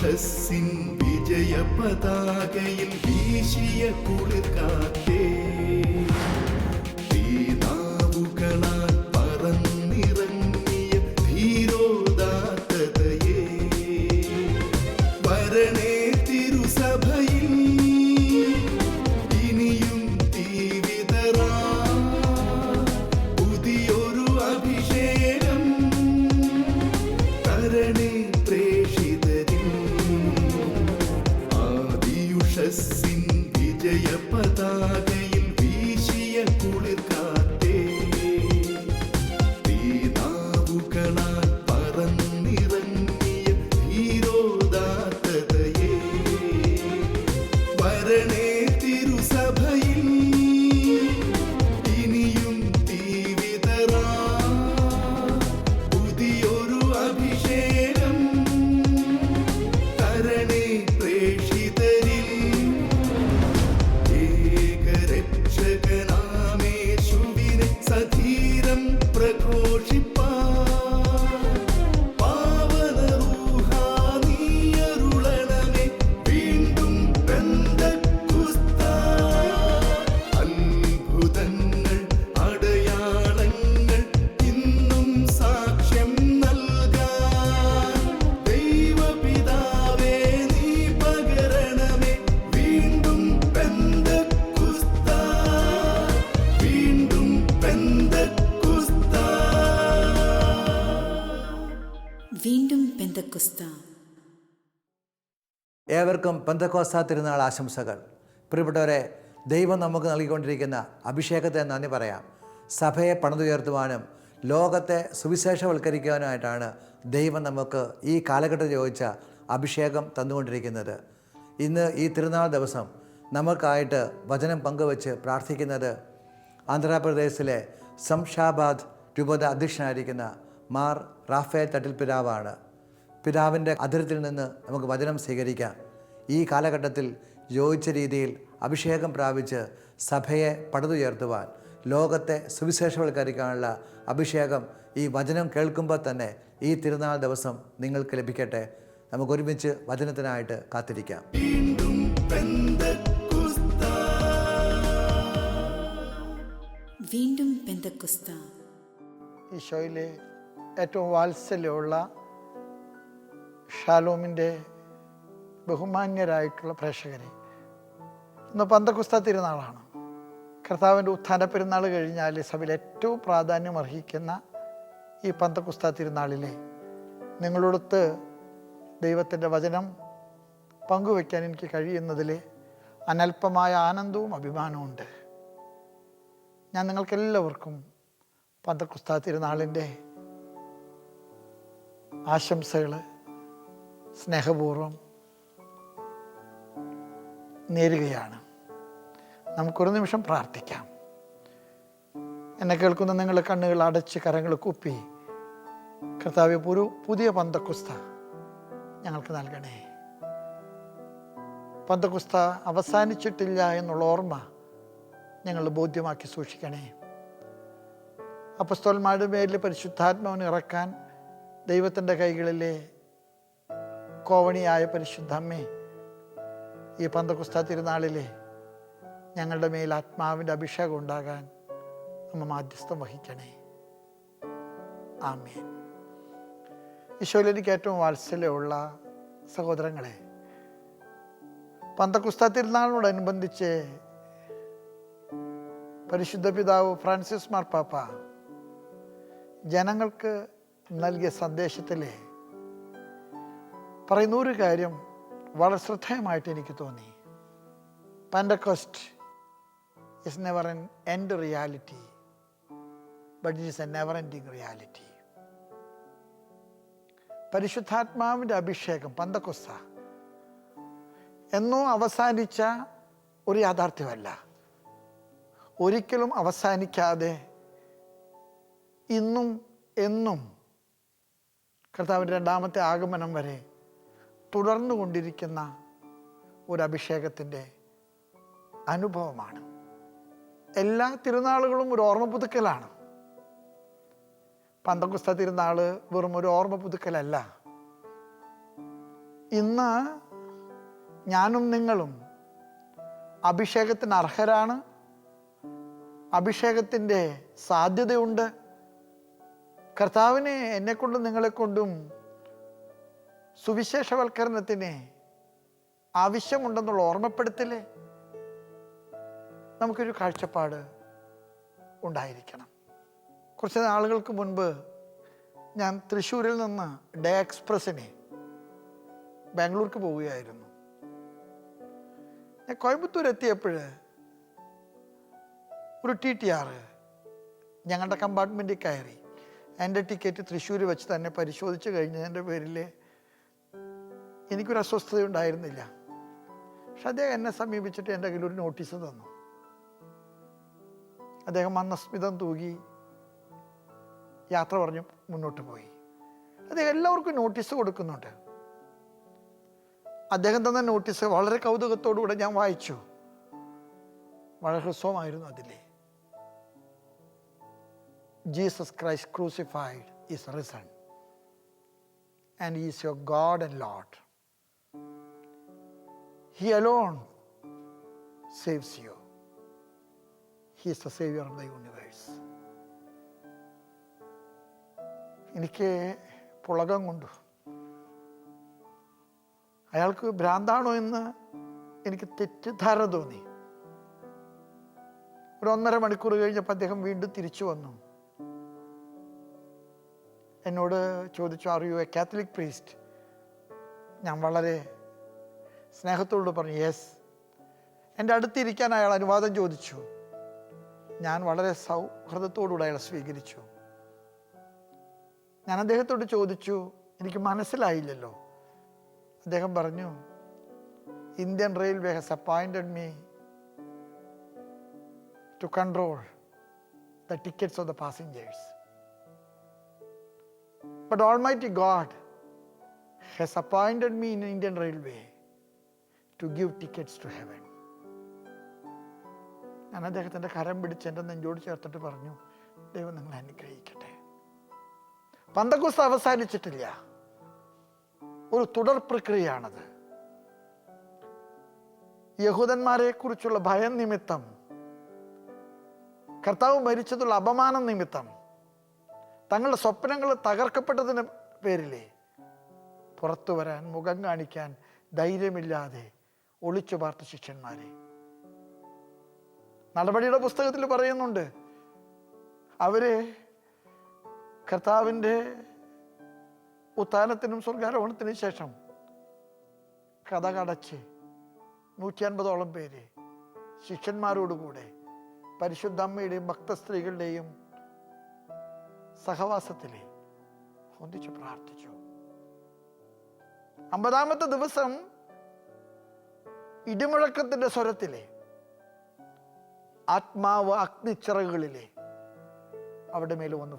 ആദിയുഷസ്സിൻ വിജയ പതാകയിൽ വീശിയ കുളിർക്കാറ്റേ, തീനാവുകളാൽ പറന്നിറങ്ങിയ ധീരോദാത്തതയേ, വരണേ തിരുസഭയിൽ ഇനിയും തീവിതറാ പുതിയൊരു അഭിഷേകം തരണേ പ്രേക്ഷിതരിൽ. ആദിയുഷസ്സിൻ വിജയ പതാകയിൽ വീശിയ കുളിർക്കാറ്റേ, തീനാവുകളാൽ പറന്നിറങ്ങിയ ധീരോദാത്തതയേ, വരണേ തിരുസഭയിൽ ഇനിയും തീവിതറാ പുതിയൊരു അഭിഷേകം തരണേ പ്രേക്ഷിതരിൽ. ഏകരക്ഷകനാമേശുവിനെ സധീരം പ്രഘോഷിപ്പാൻ പാവന റൂഹാ നീയരുളണമേ വീണ്ടും പെന്തക്കുസ്താ. അത്ഭുതങ്ങൾ അടയാളങ്ങൾ ഇന്നും സാക്ഷ്യം നൽകാൻ ദൈവപിതാവേ നീ പകരണമേ വീണ്ടും പെന്തക്കുസ്താ, വീണ്ടും പെന്തക്കുസ്താ. വീണ്ടും പെന്തക്കുസ്ത. ഏവർക്കും പെന്തക്കോസ്താ തിരുനാൾ ആശംസകൾ. പ്രിയപ്പെട്ടവരെ, ദൈവം നമുക്ക് നൽകിക്കൊണ്ടിരിക്കുന്ന അഭിഷേകത്തെ നന്ദി പറയാം. സഭയെ പണിതുയർത്തുവാനും ലോകത്തെ സുവിശേഷവൽക്കരിക്കുവാനുമായിട്ടാണ് ദൈവം നമുക്ക് ഈ കാലഘട്ടത്തിൽ ചോദിച്ച അഭിഷേകം തന്നുകൊണ്ടിരിക്കുന്നത്. ഇന്ന് ഈ തിരുനാൾ ദിവസം നമുക്കായിട്ട് വചനം പങ്കുവച്ച് പ്രാർത്ഥിക്കുന്നത് ആന്ധ്രാപ്രദേശിലെ ശംഷാബാദ് രൂപത അധ്യക്ഷനായിരിക്കുന്ന മാർ റാഫേൽ തട്ടിൽ പിതാവാണ്. പിതാവിൻ്റെ അതിരത്തിൽ നിന്ന് നമുക്ക് വചനം സ്വീകരിക്കാം. ഈ കാലഘട്ടത്തിൽ യോജിച്ച രീതിയിൽ അഭിഷേകം പ്രാപിച്ച് സഭയെ പടുതുയർത്തുവാൻ, ലോകത്തെ സുവിശേഷവൽക്കരിക്കാനുള്ള അഭിഷേകം ഈ വചനം കേൾക്കുമ്പോൾ തന്നെ ഈ തിരുനാൾ ദിവസം നിങ്ങൾക്ക് ലഭിക്കട്ടെ. നമുക്കൊരുമിച്ച് വചനത്തിനായിട്ട് കാത്തിരിക്കാം. വീണ്ടും പെന്തക്കുസ്താ. വീണ്ടും പെന്തക്കുസ്ത. ഈശോയിലെ ഏറ്റവും വാത്സല്യമുള്ള ഷാലോമിൻ്റെ ബഹുമാന്യരായിട്ടുള്ള പ്രേക്ഷകരെ, ഇന്ന് പെന്തക്കുസ്ത തിരുനാളാണ്. കർത്താവിൻ്റെ ഉത്ഥാന പെരുന്നാൾ കഴിഞ്ഞാൽ സഭയിൽ ഏറ്റവും പ്രാധാന്യം അർഹിക്കുന്ന ഈ പെന്തക്കുസ്ത തിരുനാളിലെ നിങ്ങളോടൊത്ത് ദൈവത്തിൻ്റെ വചനം പങ്കുവയ്ക്കാൻ എനിക്ക് കഴിയുന്നതിൽ അനൽപമായ ആനന്ദവും അഭിമാനവും ഉണ്ട്. ഞാൻ നിങ്ങൾക്കെല്ലാവർക്കും പെന്തക്കുസ്ത തിരുനാളിൻ്റെ ആശംസകൾ സ്നേഹപൂർവ്വം നേരുകയാണ്. നമുക്കൊരു നിമിഷം പ്രാർത്ഥിക്കാം. എന്നെ കേൾക്കുന്ന നിങ്ങളുടെ കണ്ണുകൾ അടച്ച് കരങ്ങൾ കൂപ്പി കർത്താവേ, ഒരു പുതിയ പെന്തക്കുസ്ത ഞങ്ങൾക്ക് നൽകണേ. പെന്തക്കുസ്ത അവസാനിച്ചിട്ടില്ല എന്നുള്ള ഓർമ്മ ഞങ്ങൾ ബോധ്യമാക്കി സൂക്ഷിക്കണേ. അപ്പസ്തോലന്മാരുടെ മേലിൽ പരിശുദ്ധാത്മാവിനെ ഇറക്കാൻ ദൈവത്തിൻ്റെ കൈകളിലെ കോവണിയായ പരിശുദ്ധ അമ്മേ, ഈ പെന്തക്കുസ്ത തിരുനാളിലെ ഞങ്ങളുടെ മേൽ ആത്മാവിൻ്റെ അഭിഷേകം ഉണ്ടാകാൻ അമ്മ മാധ്യസ്ഥം വഹിക്കണേ. ആമേൻ. ഈശോയിൽ എനിക്ക് ഏറ്റവും വാത്സല്യമുള്ള സഹോദരങ്ങളെ, പെന്തക്കുസ്ത തിരുനാളിനോടനുബന്ധിച്ച് പരിശുദ്ധ പിതാവ് ഫ്രാൻസിസ് മാർപ്പാപ്പ ജനങ്ങൾക്ക് നൽകിയ സന്ദേശത്തിൽ പറയുന്ന ഒരു കാര്യം വളരെ ശ്രദ്ധേയമായിട്ട് എനിക്ക് തോന്നി. Pentecost is never an end reality, but it is a never-ending reality. പരിശുദ്ധാത്മാവിൻ്റെ അഭിഷേകം പെന്തക്കോസ്ത എന്നോ അവസാനിച്ച ഒരു യാഥാർത്ഥ്യമല്ല. ഒരിക്കലും അവസാനിക്കാതെ ഇന്നും എന്നും കർത്താവിൻ്റെ രണ്ടാമത്തെ ആഗമനം വരെ തുടർന്നു കൊണ്ടിരിക്കുന്ന ഒരു അഭിഷേകത്തിൻ്റെ അനുഭവമാണ്. എല്ലാ തിരുനാളുകളും ഒരു ഓർമ്മ പുതുക്കലാണ്. പെന്തക്കോസ്ത തിരുനാൾ വെറും ഒരു ഓർമ്മ പുതുക്കലല്ല. ഇന്ന് ഞാനും നിങ്ങളും അഭിഷേകത്തിന് അർഹരാണ്. അഭിഷേകത്തിൻ്റെ സാധ്യതയുണ്ട്. കർത്താവിനെ എന്നെക്കൊണ്ടും നിങ്ങളെക്കൊണ്ടും സുവിശേഷവൽക്കരണത്തിന് ആവശ്യമുണ്ടെന്നുള്ള ഓർമ്മപ്പെടുത്തലേ നമുക്കൊരു കാഴ്ചപ്പാട് ഉണ്ടായിരിക്കണം. കുറച്ച് നാളുകൾക്ക് മുൻപ് ഞാൻ തൃശ്ശൂരിൽ നിന്ന് ഡേ എക്സ്പ്രസ്സിന് ബാംഗ്ലൂർക്ക് പോവുകയായിരുന്നു. ഞാൻ കോയമ്പത്തൂർ എത്തിയപ്പോൾ ഒരു TTR ഞങ്ങളുടെ കമ്പാർട്ട്മെൻറ്റിൽ കയറി. എൻ്റെ ടിക്കറ്റ് തൃശ്ശൂർ വെച്ച് തന്നെ പരിശോധിച്ച് കഴിഞ്ഞതിൻ്റെ പേരിൽ എനിക്കൊരു അസ്വസ്ഥതയുണ്ടായിരുന്നില്ല. പക്ഷെ അദ്ദേഹം എന്നെ സമീപിച്ചിട്ട് എൻ്റെ കയ്യിൽ ഒരു നോട്ടീസ് തന്നു. അദ്ദേഹം മന്ദസ്മിതം തൂകി യാത്ര പറഞ്ഞ് മുന്നോട്ട് പോയി. അദ്ദേഹം എല്ലാവർക്കും നോട്ടീസ് കൊടുക്കുന്നുണ്ട്. അദ്ദേഹം തന്ന നോട്ടീസ് വളരെ കൗതുകത്തോടുകൂടെ ഞാൻ വായിച്ചു. വളരെ ഹ്രസ്വമായിരുന്നു അതിലെ. Jesus Christ crucified is risen and he is your God and Lord. He alone saves you. He is the Savior of the universe. എനിക്ക് പുളകം കൊണ്ടു. അയാൾക്ക് ഭ്രാന്താണോ എന്ന് എനിക്ക് തെറ്റിദ്ധാരണ തോന്നി. ഒരു 1.5 മണിക്കൂർ കഴിഞ്ഞപ്പോൾ അദ്ദേഹം വീണ്ടും തിരിച്ചു വന്നു. എന്നോട് ചോദിച്ചു, are you A Catholic priest? ഞാൻ വളരെ സ്നേഹത്തോട് പറഞ്ഞു യെസ്. എൻ്റെ അടുത്തിരിക്കാൻ അയാൾ അനുവാദം ചോദിച്ചു. ഞാൻ വളരെ സൗഹൃദത്തോടുകൂടെ അയാളെ സ്വീകരിച്ചു. ഞാൻ അദ്ദേഹത്തോട് ചോദിച്ചു, എനിക്ക് മനസ്സിലായില്ലല്ലോ. അദ്ദേഹം പറഞ്ഞു, Indian railway has appointed me to control the tickets of the passengers. But Almighty God has appointed me in Indian Railway to give tickets to heaven. ഞാൻ അദ്ദേഹത്തിൻ്റെ കരം പിടിച്ച് എൻ്റെ നെഞ്ചോട് ചേർത്തിട്ട് പറഞ്ഞു, ദൈവം നിങ്ങളെ അനുഗ്രഹിക്കട്ടെ. പെന്തക്കോസ്ത് അവസാനിച്ചിട്ടില്ല, ഒരു തുടർ പ്രക്രിയയാണത്. യഹൂദന്മാരെ കുറിച്ചുള്ള ഭയം നിമിത്തം, കർത്താവ് മരിച്ചതുള്ള അപമാനം നിമിത്തം, തങ്ങളുടെ സ്വപ്നങ്ങൾ തകർക്കപ്പെട്ടതിന് പേരിലെ പുറത്തു വരാൻ, മുഖം കാണിക്കാൻ ധൈര്യമില്ലാതെ ഒളിച്ചു പാർത്ത ശിഷ്യന്മാരെ നടപടിയുടെ പുസ്തകത്തിൽ പറയുന്നുണ്ട്. അവര് കർത്താവിൻ്റെ ഉത്ഥാനത്തിനും സ്വർഗാരോഹണത്തിനും ശേഷം കഥ കടച്ച് 150ഓളം പേര് ശിഷ്യന്മാരോടുകൂടെ പരിശുദ്ധ അമ്മയുടെയും ഭക്തസ്ത്രീകളുടെയും സഹവാസത്തിലെ ഒന്നിച്ചു പ്രാർത്ഥിച്ചു. 50ാമത്തെ ദിവസം ഇടിമുഴക്കത്തിന്റെ സ്വരത്തിലെ ആത്മാവ് അഗ്നിച്ചിറകുകളിലെ അവരുടെ മേൽ വന്ന്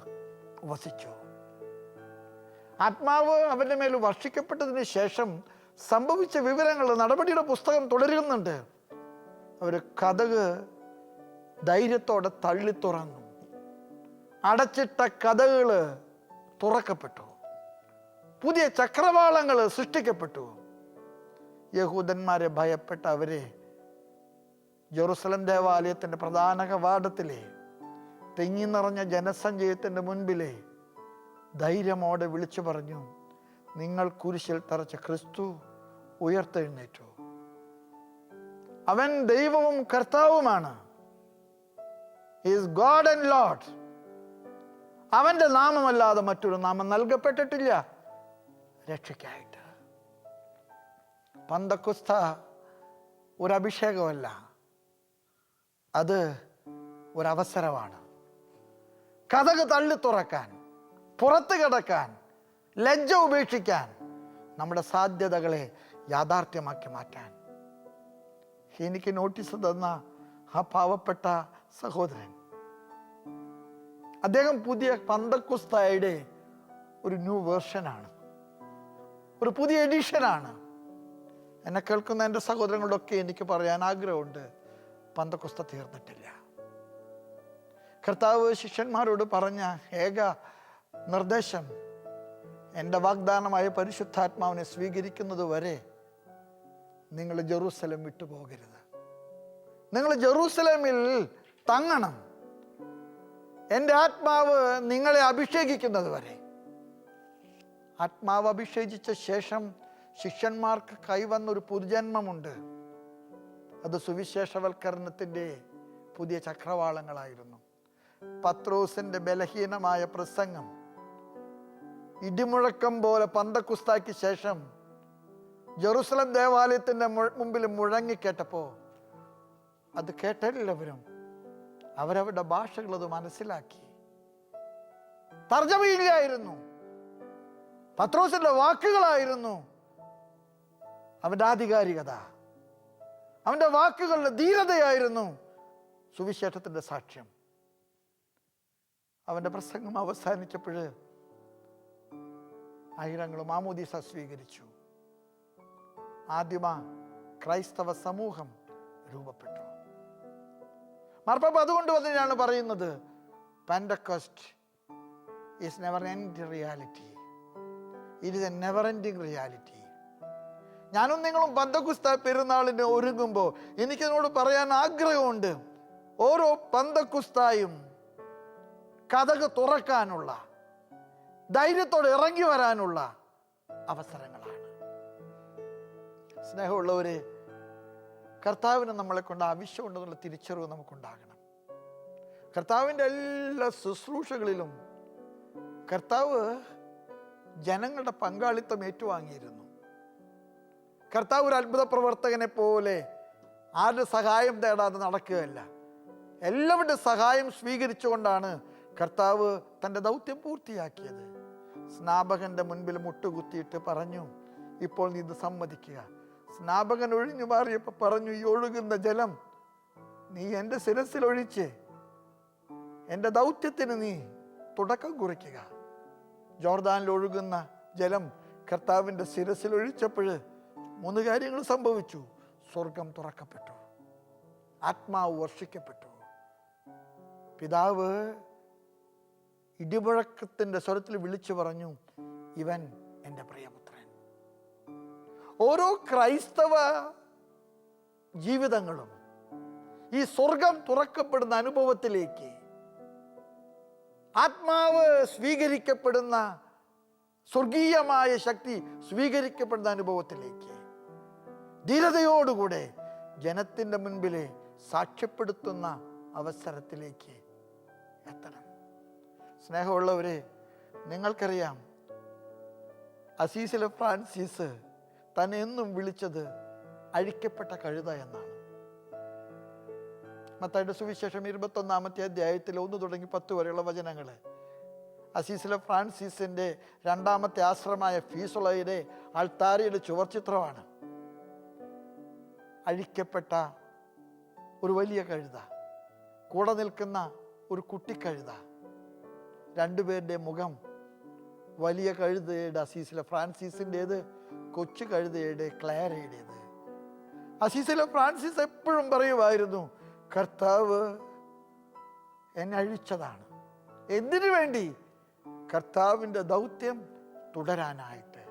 വസിച്ചു. ആത്മാവ് അവരുടെ മേൽ വർഷിക്കപ്പെട്ടതിന് ശേഷം സംഭവിച്ച വിവരങ്ങൾ നടപടിയുടെ പുസ്തകം തുടരുന്നുണ്ട്. അവർ കതക് ധൈര്യത്തോടെ തള്ളി തുറന്നു. അടച്ചിട്ട കഥകൾ തുറക്കപ്പെട്ടു. പുതിയ ചക്രവാളങ്ങൾ സൃഷ്ടിക്കപ്പെട്ടു. യഹൂദന്മാരെ ഭയപ്പെട്ട അവരെ ജെറുസലം ദേവാലയത്തിൻ്റെ പ്രധാന കവാടത്തിലെ തിങ്ങി നിറഞ്ഞ ജനസഞ്ചയത്തിൻ്റെ മുൻപിലെ ധൈര്യമോടെ വിളിച്ചു പറഞ്ഞു, നിങ്ങൾ കുരിശിൽ തറച്ച ക്രിസ്തു ഉയർത്തെഴുന്നേറ്റു. അവൻ ദൈവവും കർത്താവുമാണ്. He is God and Lord. അവൻ്റെ നാമമല്ലാതെ മറ്റൊരു നാമം നൽകപ്പെട്ടിട്ടില്ല രക്ഷയ്ക്കായിട്ട്. പെന്തക്കോസ്ത് ഒരു അഭിഷേകമല്ല, അത് ഒരവസരമാണ്. കതക് തള്ളി തുറക്കാൻ, പുറത്ത് കിടക്കാൻ, ലജ്ജ ഉപേക്ഷിക്കാൻ, നമ്മുടെ സാധ്യതകളെ യാഥാർത്ഥ്യമാക്കി മാറ്റാൻ. എനിക്ക് നോട്ടീസ് തന്ന ആ പാവപ്പെട്ട സഹോദരൻ, അദ്ദേഹം പുതിയ പെന്തക്കോസ്തായുടെ ഒരു ന്യൂ വേർഷനാണ്, ഒരു പുതിയ എഡിഷനാണ്. എന്നെ കേൾക്കുന്ന എൻ്റെ സഹോദരങ്ങളോടൊക്കെ എനിക്ക് പറയാൻ ആഗ്രഹമുണ്ട്, പെന്തക്കോസ്ത് തീർന്നിട്ടില്ല. കർത്താവ് ശിഷ്യന്മാരോട് പറഞ്ഞ ഏക നിർദ്ദേശം എൻ്റെ വാഗ്ദാനമായ പരിശുദ്ധാത്മാവിനെ സ്വീകരിക്കുന്നത് വരെ നിങ്ങൾ ജെറൂസലം വിട്ടുപോകരുത്. നിങ്ങൾ ജെറൂസലേമിൽ തങ്ങണം. എൻ്റെ ആത്മാവ് നിങ്ങളെ അഭിഷേകിക്കുന്നത് വരെ. ആത്മാവ് അഭിഷേകിച്ച ശേഷം ശിഷ്യന്മാർക്ക് കൈവന്നൊരു പുതുജന്മമുണ്ട്. അത് സുവിശേഷവൽക്കരണത്തിൻ്റെ പുതിയ ചക്രവാളങ്ങളായിരുന്നു. പത്രോസിൻ്റെ ബലഹീനമായ പ്രസംഗം ഇടിമുഴക്കം പോലെ പന്തക്കുസ്തായ്ക്ക് ശേഷം ജെറുസലം ദേവാലയത്തിൻ്റെ മുമ്പിൽ മുഴങ്ങിക്കേട്ടപ്പോൾ അത് കേട്ടെല്ലാവരും അവരവരുടെ ഭാഷകൾ അത് മനസ്സിലാക്കി. തർജ്ജമയില്ലായിരുന്നു, പത്രോസിന്റെ വാക്കുകളായിരുന്നു അവന്റെ ആധികാരികത. അവന്റെ വാക്കുകളുടെ ധീരതയായിരുന്നു സുവിശേഷത്തിന്റെ സാക്ഷ്യം. അവന്റെ പ്രസംഗം അവസാനിച്ചപ്പോൾ ആയിരങ്ങൾ മാമോദീസ സ്വീകരിച്ചു. ആദ്യമ ക്രൈസ്തവ സമൂഹം രൂപപ്പെട്ടു. മാർപ്പാപ്പ അതുകൊണ്ട് തന്നെയാണ് പറയുന്നത്, Pentecost is never ending reality. It is A never ending reality. ഞാനും നിങ്ങളും പെന്തക്കുസ്ത പെരുന്നാളിന് ഒരുങ്ങുമ്പോൾ എനിക്കതിനോട് പറയാൻ ആഗ്രഹമുണ്ട്. ഓരോ പെന്തക്കുസ്തായും കതക് തുറക്കാനുള്ള, ധൈര്യത്തോടെ ഇറങ്ങി വരാനുള്ള അവസരങ്ങളാണ്. സ്നേഹമുള്ളവരെ, കർത്താവിന് നമ്മളെ കൊണ്ട് ആവശ്യമുണ്ടെന്നുള്ള തിരിച്ചറിവ് നമുക്കുണ്ടാകണം. കർത്താവിൻ്റെ എല്ലാ ശുശ്രൂഷകളിലും കർത്താവ് ജനങ്ങളുടെ പങ്കാളിത്തം ഏറ്റുവാങ്ങിയിരുന്നു. കർത്താവ് ഒരു അത്ഭുത പ്രവർത്തകനെ പോലെ ആരുടെ സഹായം തേടാതെ നടക്കുകയല്ല. എല്ലാവരുടെ സഹായം സ്വീകരിച്ചുകൊണ്ടാണ് കർത്താവ് തൻ്റെ ദൗത്യം പൂർത്തിയാക്കിയത്. സ്നാപകന്റെ മുൻപിൽ മുട്ടുകുത്തിയിട്ട് പറഞ്ഞു, ഇപ്പോൾ നീ ഇത് സമ്മതിക്കുക. സ്നാപകൻ ഒഴിഞ്ഞു മാറിയപ്പോൾ പറഞ്ഞു, ഈ ഒഴുകുന്ന ജലം നീ എൻ്റെ ശിരസിൽ ഒഴിച്ച് എൻ്റെ ദൗത്യത്തിന് നീ തുടക്കം കുറിക്കുക. ജോർദാനിൽ ഒഴുകുന്ന ജലം കർത്താവിൻ്റെ ശിരസിൽ ഒഴിച്ചപ്പോൾ 3 കാര്യങ്ങൾ സംഭവിച്ചു. സ്വർഗം തുറക്കപ്പെട്ടു, ആത്മാവ് വർഷിക്കപ്പെട്ടു. പിതാവ് ഇടിമുഴക്കത്തിൻ്റെ സ്വരത്തിൽ വിളിച്ചു പറഞ്ഞു, ഇവൻ എൻ്റെ പ്രിയപുത്രൻ. ഓരോ ക്രൈസ്തവ ജീവിതങ്ങളും ഈ സ്വർഗം തുറക്കപ്പെടുന്ന അനുഭവത്തിലേക്ക്, ആത്മാവ് സ്വീകരിക്കപ്പെടുന്ന, സ്വർഗീയമായ ശക്തി സ്വീകരിക്കപ്പെടുന്ന അനുഭവത്തിലേക്ക് ധീരതയോടുകൂടെ ജനത്തിൻ്റെ മുൻപിൽ സാക്ഷ്യപ്പെടുത്തുന്ന അവസരത്തിലേക്ക് എത്തണം. സ്നേഹമുള്ളവരെ, നിങ്ങൾക്കറിയാം, അസീസിലെ ഫ്രാൻസിസ് തന്നെ എന്നും വിളിച്ചത് അഴിക്കപ്പെട്ട കഴുത എന്നാണ്. മത്തായിയുടെ സുവിശേഷം 21-ാമത്തെ അധ്യായത്തിൽ 1 തുടങ്ങി 10 വരെയുള്ള വചനങ്ങൾ അസീസിലെ ഫ്രാൻസിസിൻ്റെ 2ാമത്തെ ആശ്രമമായ ഫീസുളയുടെ ആൾത്താരയുടെ ചുവർച്ചിത്രമാണ്. അഴിക്കപ്പെട്ട ഒരു വലിയ കഴുത, കൂടെ നിൽക്കുന്ന ഒരു കുട്ടിക്കഴുത, 2 പേരുടെ മുഖം, വലിയ കഴുതയുടെ അസീസിലെ ഫ്രാൻസിസിൻ്റേത്, കൊച്ചു കഴുതയുടെ ക്ലാരയുടേത്. അസീസിലെ ഫ്രാൻസിസ് എപ്പോഴും പറയുമായിരുന്നു, കർത്താവ് എന്നെ അഴിച്ചതാണ്. എന്തിനു വേണ്ടി? കർത്താവിൻ്റെ ദൗത്യം തുടരാനായിട്ട്.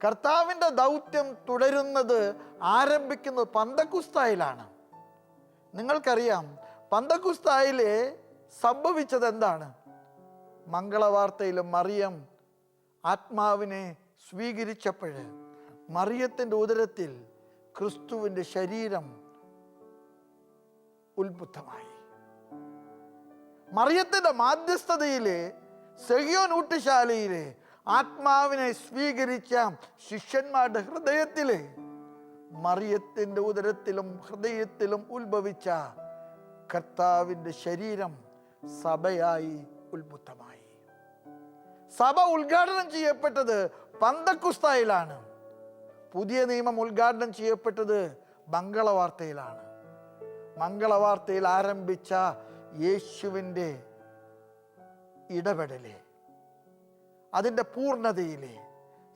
കർത്താവിൻ്റെ ദൗത്യം തുടരുന്നത്, ആരംഭിക്കുന്നത് പന്തക്കുസ്തായിലാണ്. നിങ്ങൾക്കറിയാം, പന്തക്കുസ്തായിൽ സംഭവിച്ചത് എന്താണ്? മംഗളവാർത്തയിലും മറിയം ആത്മാവിനെ സ്വീകരിച്ചപ്പോൾ മറിയത്തിൻ്റെ ഉദരത്തിൽ ക്രിസ്തുവിൻ്റെ ശരീരം ഉത്ഭുതമായി. മറിയത്തിൻ്റെ മാധ്യസ്ഥതയിലെ സെഹിയോൻ ഊട്ടുശാലയിലെ ആത്മാവിനെ സ്വീകരിച്ച ശിഷ്യന്മാരുടെ ഹൃദയത്തിലെ, മറിയത്തിൻ്റെ ഉദരത്തിലും ഹൃദയത്തിലും ഉത്ഭവിച്ച കർത്താവിൻ്റെ ശരീരം സഭയായി ഉത്ഭുതമായി. സഭ ഉദ്ഘാടനം ചെയ്യപ്പെട്ടത് പന്തക്കുസ്തായിലാണ്. പുതിയ നിയമം ഉദ്ഘാടനം ചെയ്യപ്പെട്ടത് മംഗളവാർത്തയിലാണ്. മംഗളവാർത്തയിൽ ആരംഭിച്ച യേശുവിൻ്റെ ഇടപെടല്, അതിൻ്റെ പൂർണ്ണതയിലെ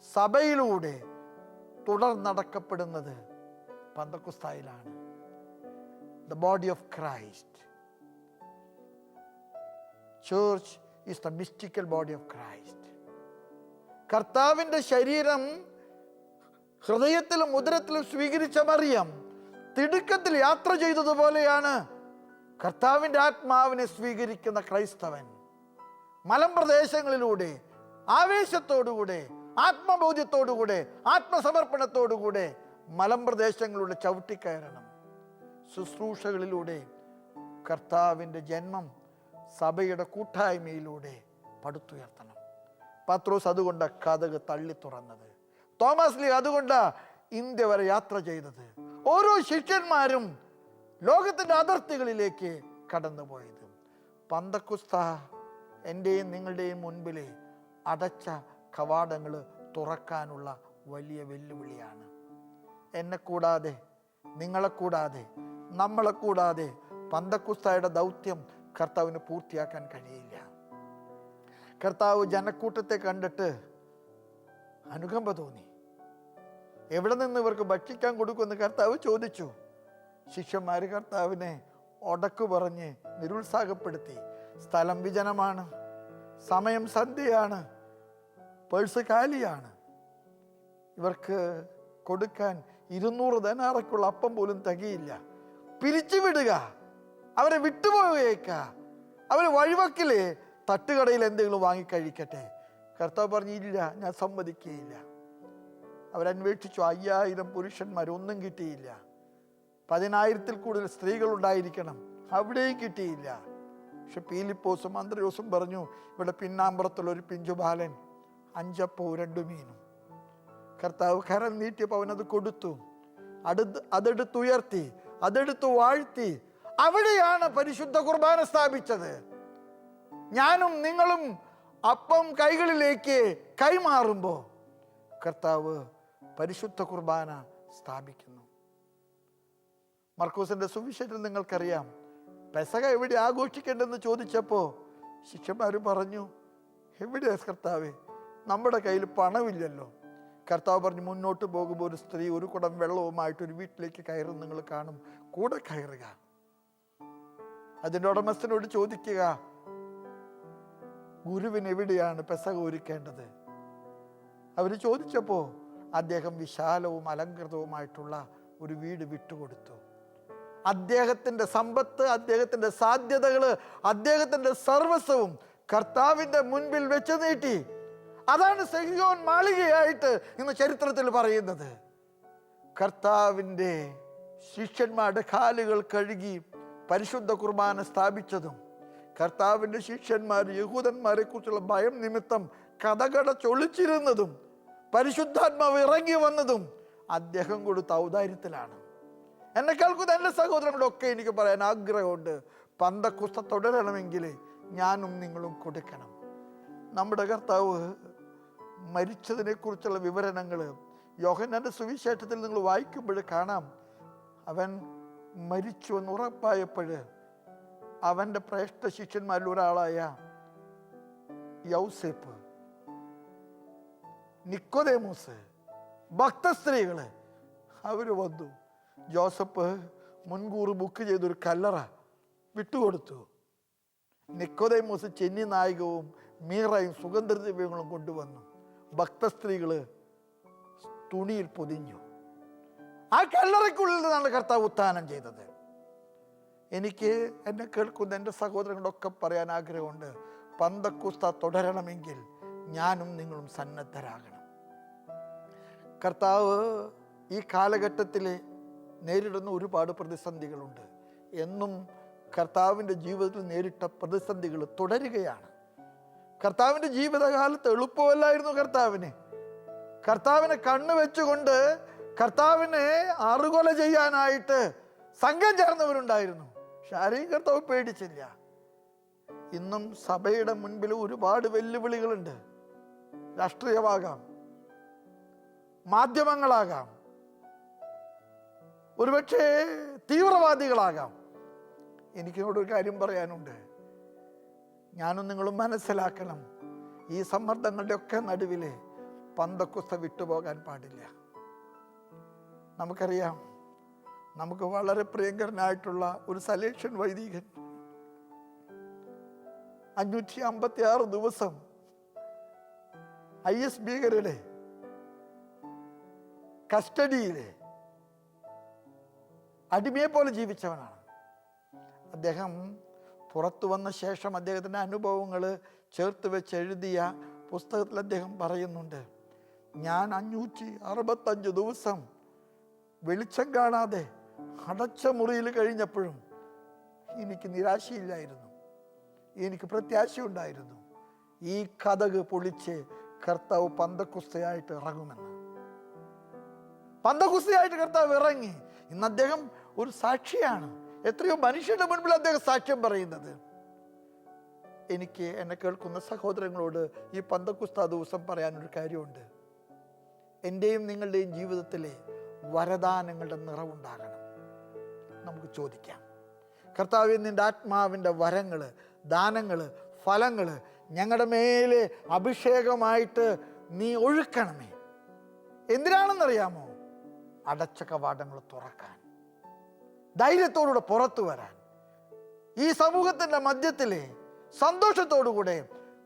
സഭയിലൂടെ തുടർന്നടക്കപ്പെടുന്നത് പന്തക്കുസ്തായിലാണ്. The body of Christ. Church is the mystical body of Christ. കർത്താവിൻ്റെ ശരീരം ഹൃദയത്തിലും ഉദരത്തിലും സ്വീകരിച്ച മറിയം തിടുക്കത്തിൽ യാത്ര ചെയ്തതുപോലെയാണ് കർത്താവിൻ്റെ ആത്മാവിനെ സ്വീകരിക്കുന്ന ക്രൈസ്തവൻ. മലമ്പ്രദേശങ്ങളിലൂടെ ആവേശത്തോടുകൂടെ, ആത്മബോധ്യത്തോടുകൂടെ, ആത്മസമർപ്പണത്തോടുകൂടെ മലമ്പ്രദേശങ്ങളിലൂടെ ചവിട്ടിക്കയറണം. ശുശ്രൂഷകളിലൂടെ കർത്താവിൻ്റെ ജന്മം സഭയുടെ കൂട്ടായ്മയിലൂടെ പടുത്തുയർത്തണം. പത്രോസ് അതുകൊണ്ട് കതക് തള്ളി തുറന്നത്. തോമസ് ലീ അതുകൊണ്ട് ഇന്ത്യ വരെ യാത്ര ചെയ്തത്. ഓരോ ശിഷ്യന്മാരും ലോകത്തിൻ്റെ അതിർത്തികളിലേക്ക് കടന്നുപോയത്. പന്തക്കുസ്ത എൻ്റെയും നിങ്ങളുടെയും മുൻപിൽ അടച്ച കവാടങ്ങൾ തുറക്കാനുള്ള വലിയ വെല്ലുവിളിയാണ്. എന്നെ കൂടാതെ, നിങ്ങളെ കൂടാതെ, നമ്മളെ കൂടാതെ പന്തക്കുസ്തയുടെ ദൗത്യം കർത്താവിന് പൂർത്തിയാക്കാൻ കഴിയില്ല. കർത്താവ് ജനക്കൂട്ടത്തെ കണ്ടിട്ട് അനുകമ്പ തോന്നി. എവിടെ നിന്ന് ഇവർക്ക് ഭക്ഷിക്കാൻ കൊടുക്കുമെന്ന് കർത്താവ് ചോദിച്ചു. ശിഷ്യന്മാർ കർത്താവിനെ ഒടക്കു പറഞ്ഞ് നിരുത്സാഹപ്പെടുത്തി. സ്ഥലം വിജനമാണ്, സമയം സന്ധ്യയാണ്, പേഴ്സ് കാലിയാണ്. ഇവർക്ക് കൊടുക്കാൻ 200 ദനാറയ്ക്കുള്ള അപ്പം പോലും തികയില്ല. പിരിച്ചുവിടുക, അവരെ വിട്ടുപോയേക്ക, അവർ വഴിവക്കില് തട്ടുകടയിൽ എന്തെങ്കിലും വാങ്ങിക്കഴിക്കട്ടെ. കർത്താവ് പറഞ്ഞില്ല, ഞാൻ സമ്മതിക്കുകയില്ല. അവരന്വേഷിച്ചു. 5000 പുരുഷന്മാർ, ഒന്നും കിട്ടിയില്ല. 10,000-ൽ കൂടുതൽ സ്ത്രീകൾ ഉണ്ടായിരിക്കണം, അവിടെയും കിട്ടിയില്ല. പക്ഷെ പീലിപ്പോസും അന്ത്രയോസും പറഞ്ഞു, ഇവിടെ പിന്നാമ്പുറത്തുള്ള ഒരു പിഞ്ചുബാലൻ 5 അപ്പവും 2 മീനും. കർത്താവ് കരം നീട്ടിയപ്പോൾ അവനത് കൊടുത്തു. അതെടുത്തുയർത്തി, അതെടുത്ത് വാഴ്ത്തി. അവിടെയാണ് പരിശുദ്ധ കുർബാന സ്ഥാപിച്ചത്. ഞാനും നിങ്ങളും അപ്പം കൈകളിലേക്ക് കൈമാറുമ്പോൾ കർത്താവ് പരിശുദ്ധ കുർബാന സ്ഥാപിക്കുന്നു. മർക്കോസിന്റെ സുവിശേഷത്തിൽ നിങ്ങൾക്കറിയാം, പെസഹ എവിടെ ആഘോഷിക്കേണ്ടെന്ന് ചോദിച്ചപ്പോൾ ശിഷ്യന്മാർ പറഞ്ഞു, എവിടെയാ കർത്താവേ, നമ്മുടെ കയ്യിൽ പണമില്ലല്ലോ. കർത്താവ് പറഞ്ഞു, മുന്നോട്ട് പോകുമ്പോൾ ഒരു സ്ത്രീ ഒരു കുടം വെള്ളവുമായിട്ട് ഒരു വീട്ടിലേക്ക് കയറും നിങ്ങൾ കാണും, കൂടെ കയറുക. അതിൻ്റെ ഉടമസ്ഥനോട് ചോദിക്കുക, ഗുരുവിന് എവിടെയാണ് പെസഹ ഒരുക്കേണ്ടത്? അവർ ചോദിച്ചപ്പോൾ അദ്ദേഹം വിശാലവും അലങ്കൃതവുമായിട്ടുള്ള ഒരു വീട് വിട്ടുകൊടുത്തു. അദ്ദേഹത്തിൻ്റെ സമ്പത്ത്, അദ്ദേഹത്തിൻ്റെ സാധ്യതകൾ, അദ്ദേഹത്തിൻ്റെ സർവസ്വവും കർത്താവിൻ്റെ മുൻപിൽ വെച്ച് നീട്ടി. അതാണ് സെഹിയോൻ മാളികയായിട്ട് ഇന്ന് ചരിത്രത്തിൽ പറയുന്നത്. കർത്താവിൻ്റെ ശിഷ്യന്മാരുടെ കാലുകൾ കഴുകി പരിശുദ്ധ കുർബാന സ്ഥാപിച്ചതും, കർത്താവിൻ്റെ ശിഷ്യന്മാർ യഹൂദന്മാരെ കുറിച്ചുള്ള ഭയം നിമിത്തം കഥകട ചൊളിച്ചിരുന്നതും, പരിശുദ്ധാത്മാവ് ഇറങ്ങി വന്നതും അദ്ദേഹം കൊടുത്ത ഔദാര്യത്തിലാണ്. എന്നെ കേൾക്കുന്ന എൻ്റെ സഹോദരങ്ങളൊക്കെ എനിക്ക് പറയാൻ ആഗ്രഹമുണ്ട്, പന്തക്കുസ്ത തുടരണമെങ്കിൽ ഞാനും നിങ്ങളും കൊടുക്കണം. നമ്മുടെ കർത്താവ് മരിച്ചതിനെ കുറിച്ചുള്ള വിവരണങ്ങൾ യോഹന്നാന്റെ സുവിശേഷത്തിൽ നിങ്ങൾ വായിക്കുമ്പോൾ കാണാം. അവൻ മരിച്ചു എന്ന് ഉറപ്പായപ്പോൾ അവൻ്റെ ശ്രേഷ്ഠ ശിഷ്യന്മാരിൽ ഒരാളായ യൗസേപ്പ്, നിക്കോദേമോസ്, ഭക്തസ്ത്രീകള് അവർ വന്നു. ജോസഫ് മുൻകൂർ ബുക്ക് ചെയ്തൊരു കല്ലറ വിട്ടുകൊടുത്തു. നിക്കോദേമോസ് ചെന്നി നായകവും മീറയും സുഗന്ധദ്രവ്യങ്ങളും കൊണ്ടുവന്നു. ഭക്തസ്ത്രീകള് തുണിയിൽ പൊതിഞ്ഞു. ആ കല്ലറയ്ക്കുള്ളിൽ നിന്നാണ് കർത്താവ് ഉത്ഥാനം ചെയ്തത്. എനിക്ക് എന്നെ കേൾക്കുന്ന എൻ്റെ സഹോദരങ്ങളൊക്കെ പറയാൻ ആഗ്രഹമുണ്ട്, പന്തക്കുസ്ത തുടരണമെങ്കിൽ ഞാനും നിങ്ങളും സന്നദ്ധരാകണം. കർത്താവ് ഈ കാലഘട്ടത്തിൽ നേരിടുന്ന ഒരുപാട് പ്രതിസന്ധികളുണ്ട്. എന്നും കർത്താവിൻ്റെ ജീവിതത്തിൽ നേരിട്ട പ്രതിസന്ധികൾ തുടരുകയാണ്. കർത്താവിൻ്റെ ജീവിതകാലത്ത് എളുപ്പമല്ലായിരുന്നു കർത്താവിനെ കണ്ണുവെച്ചുകൊണ്ട് കർത്താവിനെ അറുകൊല ചെയ്യാനായിട്ട് സംഘം ചേർന്നവരുണ്ടായിരുന്നു. പക്ഷെ ആരെയും കർത്താവ് പേടിച്ചില്ല. ഇന്നും സഭയുടെ മുൻപിൽ ഒരുപാട് വെല്ലുവിളികളുണ്ട്. രാഷ്ട്രീയമാകാം, മാധ്യമങ്ങളാകാം, ഒരുപക്ഷെ തീവ്രവാദികളാകാം. എനിക്കിവിടെ കാര്യം പറയാനുണ്ട്. ഞാനും നിങ്ങളും മനസ്സിലാക്കണം, ഈ സമ്മർദ്ദങ്ങളുടെ ഒക്കെ നടുവിൽ പന്തക്കുസ്ത വിട്ടുപോകാൻ പാടില്ല. നമുക്കറിയാം, നമുക്ക് വളരെ പ്രിയങ്കരനായിട്ടുള്ള ഒരു സലേഷ്യൻ വൈദികൻ 556 ദിവസം IS ഭീകരരുടെ കസ്റ്റഡിയിലെ അടിമയെ പോലെ ജീവിച്ചവനാണ് അദ്ദേഹം. പുറത്തു വന്ന ശേഷം അദ്ദേഹത്തിൻ്റെ അനുഭവങ്ങൾ ചേർത്ത് വെച്ച് എഴുതിയ പുസ്തകത്തിൽ അദ്ദേഹം പറയുന്നുണ്ട്, ഞാൻ 565 ദിവസം വെളിച്ചം കാണാതെ അടച്ച മുറിയിൽ കഴിഞ്ഞപ്പോഴും എനിക്ക് നിരാശയില്ലായിരുന്നു, എനിക്ക് പ്രത്യാശയുണ്ടായിരുന്നു. ഈ കതക് പൊളിച്ച് കർത്താവ് പന്തക്കുസ്തയായിട്ട് ഇറങ്ങുമെന്ന്. പന്തക്കുസ്തയായിട്ട് കർത്താവ് ഇറങ്ങി. ഇന്ന് അദ്ദേഹം ഒരു സാക്ഷിയാണ്. എത്രയോ മനുഷ്യരുടെ മുൻപിൽ അദ്ദേഹം സാക്ഷ്യം പറയുന്നത്. എനിക്ക് എന്നെ കേൾക്കുന്ന സഹോദരങ്ങളോട് ഈ പന്തക്കുസ്ത ദിവസം പറയാനൊരു കാര്യമുണ്ട്. എൻ്റെയും നിങ്ങളുടെയും ജീവിതത്തിലെ വരദാനങ്ങളുടെ നിറവുണ്ടാകണം. നമുക്ക് ചോദിക്കാം, കർത്താവേ, നിൻ്റെ ആത്മാവിൻ്റെ വരങ്ങൾ, ദാനങ്ങൾ, ഫലങ്ങൾ ഞങ്ങളുടെ മേലെ അഭിഷേകമായിട്ട് നീ ഒഴുക്കണമേ. എന്തിനാണെന്നറിയാമോ? അടച്ച കവാടങ്ങൾ തുറക്കാൻ, ധൈര്യത്തോടുകൂടെ പുറത്തു വരാൻ, ഈ സമൂഹത്തിൻ്റെ മധ്യത്തിലെ സന്തോഷത്തോടുകൂടെ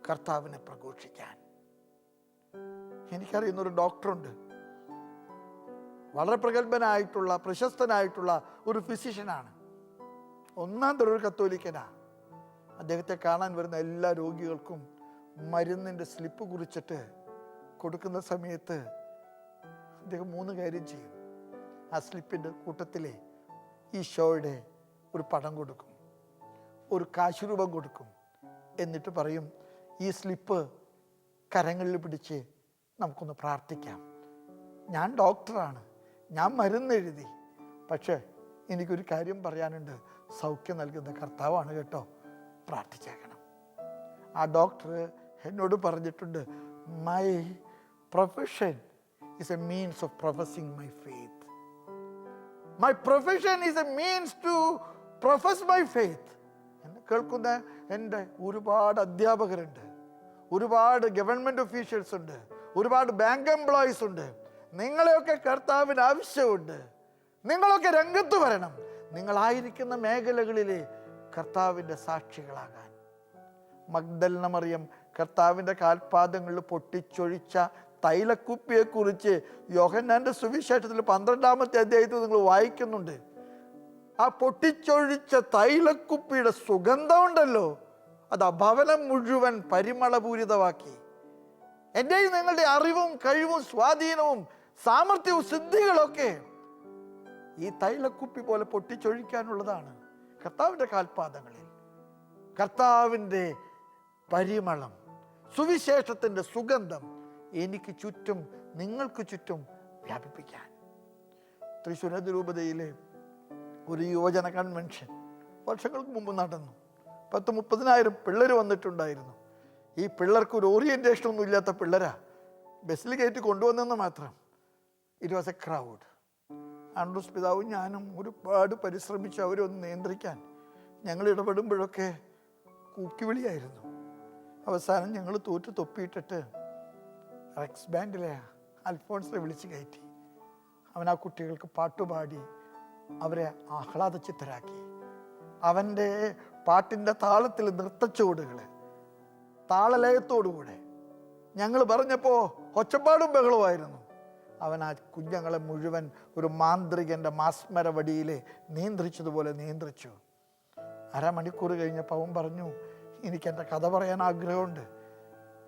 കർത്താവിനെ പ്രഘോഷിക്കാൻ. എനിക്കറിയുന്ന ഒരു ഡോക്ടറുണ്ട്, വളരെ പ്രഗത്ഭനായിട്ടുള്ള പ്രശസ്തനായിട്ടുള്ള ഒരു ഫിസിഷ്യനാണ്. ഒന്നാം തരം ഒരു കത്തോലിക്കനാ. അദ്ദേഹത്തെ കാണാൻ വരുന്ന എല്ലാ രോഗികൾക്കും മരുന്നിൻ്റെ സ്ലിപ്പ് കുറിച്ചിട്ട് കൊടുക്കുന്ന സമയത്ത് അദ്ദേഹം 3 കാര്യം ചെയ്യും. ആ സ്ലിപ്പിൻ്റെ കൂട്ടത്തിലെ ഈശോയുടെ ഒരു പടം കൊടുക്കും, ഒരു കാശുരൂപം കൊടുക്കും. എന്നിട്ട് പറയും, ഈ സ്ലിപ്പ് കരങ്ങളിൽ പിടിച്ച് നമുക്കൊന്ന് പ്രാർത്ഥിക്കാം. ഞാൻ ഡോക്ടറാണ്, ഞാൻ മരുന്നെഴുതി, പക്ഷേ എനിക്കൊരു കാര്യം പറയാനുണ്ട്, സൗഖ്യം നൽകുന്ന കർത്താവാണ് കേട്ടോ, പ്രാർത്ഥിച്ചേക്കണം. ആ ഡോക്ടർ എന്നോട് പറഞ്ഞിട്ടുണ്ട്, my profession is a means of professing my faith. My profession is a means to profess my faith. എന്നെ കേൾക്കുന്ന എൻ്റെ ഒരുപാട് അധ്യാപകരുണ്ട്, ഒരുപാട് ഗവൺമെൻറ് ഒഫീഷ്യൽസ് ഉണ്ട്, ഒരുപാട് ബാങ്ക് എംപ്ലോയീസ് ഉണ്ട്. നിങ്ങളെയൊക്കെ കർത്താവിന് ആവശ്യമുണ്ട്. നിങ്ങളൊക്കെ രംഗത്ത് വരണം. നിങ്ങളായിരിക്കുന്ന മേഖലകളിലെ കർത്താവിൻ്റെ സാക്ഷികളാകാൻ. മഗ്ദലന മറിയം കർത്താവിൻ്റെ കാൽപാദങ്ങളിൽ പൊട്ടിച്ചൊഴിച്ച തൈലക്കുപ്പിയെക്കുറിച്ച് യോഹന്നാന്റെ സുവിശേഷത്തിൽ 12-ാമത്തെ അധ്യായത്തിൽ നിങ്ങൾ വായിക്കുന്നുണ്ട്. ആ പൊട്ടിച്ചൊഴിച്ച തൈലക്കുപ്പിയുടെ സുഗന്ധമുണ്ടല്ലോ, അത് ആ ഭവനം മുഴുവൻ പരിമളപൂരിതമാക്കി. എൻ്റെയും നിങ്ങളുടെ അറിവും കഴിവും സ്വാധീനവും സാമർഥ്യവും സിദ്ധികളൊക്കെ ഈ തൈലക്കുപ്പി പോലെ പൊട്ടിച്ചൊഴിക്കാനുള്ളതാണ്. കർത്താവിൻ്റെ കാൽപാദങ്ങളിൽ കർത്താവിൻ്റെ പരിമളം, സുവിശേഷത്തിൻ്റെ സുഗന്ധം എനിക്ക് ചുറ്റും നിങ്ങൾക്ക് ചുറ്റും വ്യാപിപ്പിക്കാൻ. തൃശ്ശൂർ അതിരൂപതയിലെ ഒരു യുവജന കൺവെൻഷൻ വർഷങ്ങൾക്ക് മുമ്പ് നടന്നു. 10-30,000 പിള്ളേർ വന്നിട്ടുണ്ടായിരുന്നു. ഈ പിള്ളേർക്ക് ഒരു ഓറിയൻറ്റേഷൻ ഒന്നും ഇല്ലാത്ത പിള്ളേരാ, ബസ്സിൽ കയറ്റി കൊണ്ടുവന്നെന്ന് മാത്രം. It was a crowd. Andrews പിതാവും ഞാനും ഒരുപാട് പരിശ്രമിച്ചു അവരൊന്ന് നിയന്ത്രിക്കാൻ. ഞങ്ങൾ ഇടപെടുമ്പോഴൊക്കെ കൂക്കിവിളിയായിരുന്നു. അവസാനം ഞങ്ങൾ തോറ്റ് തൊപ്പിയിട്ടിട്ട് റെക്സ് ബാൻഡിലെ അൽഫോൺസിനെ വിളിച്ച് കയറ്റി. അവൻ ആ കുട്ടികൾക്ക് പാട്ടുപാടി അവരെ ആഹ്ലാദചിത്തരാക്കി. അവൻ്റെ പാട്ടിൻ്റെ താളത്തിൽ നൃത്തച്ചുവടുകൾ, താളലയത്തോടുകൂടെ ഞങ്ങൾ പറഞ്ഞപ്പോൾ ഒച്ചപ്പാടും ബഹളവുമായിരുന്നു. അവൻ ആ കുഞ്ഞുങ്ങളെ മുഴുവൻ ഒരു മാന്ത്രികൻ്റെ മാസ്മരവടിയിൽ നിയന്ത്രിച്ചതുപോലെ നിയന്ത്രിച്ചു. 1/2 മണിക്കൂർ കഴിഞ്ഞപ്പോൾ അവൻ പറഞ്ഞു, എനിക്കെൻ്റെ കഥ പറയാൻ ആഗ്രഹമുണ്ട്.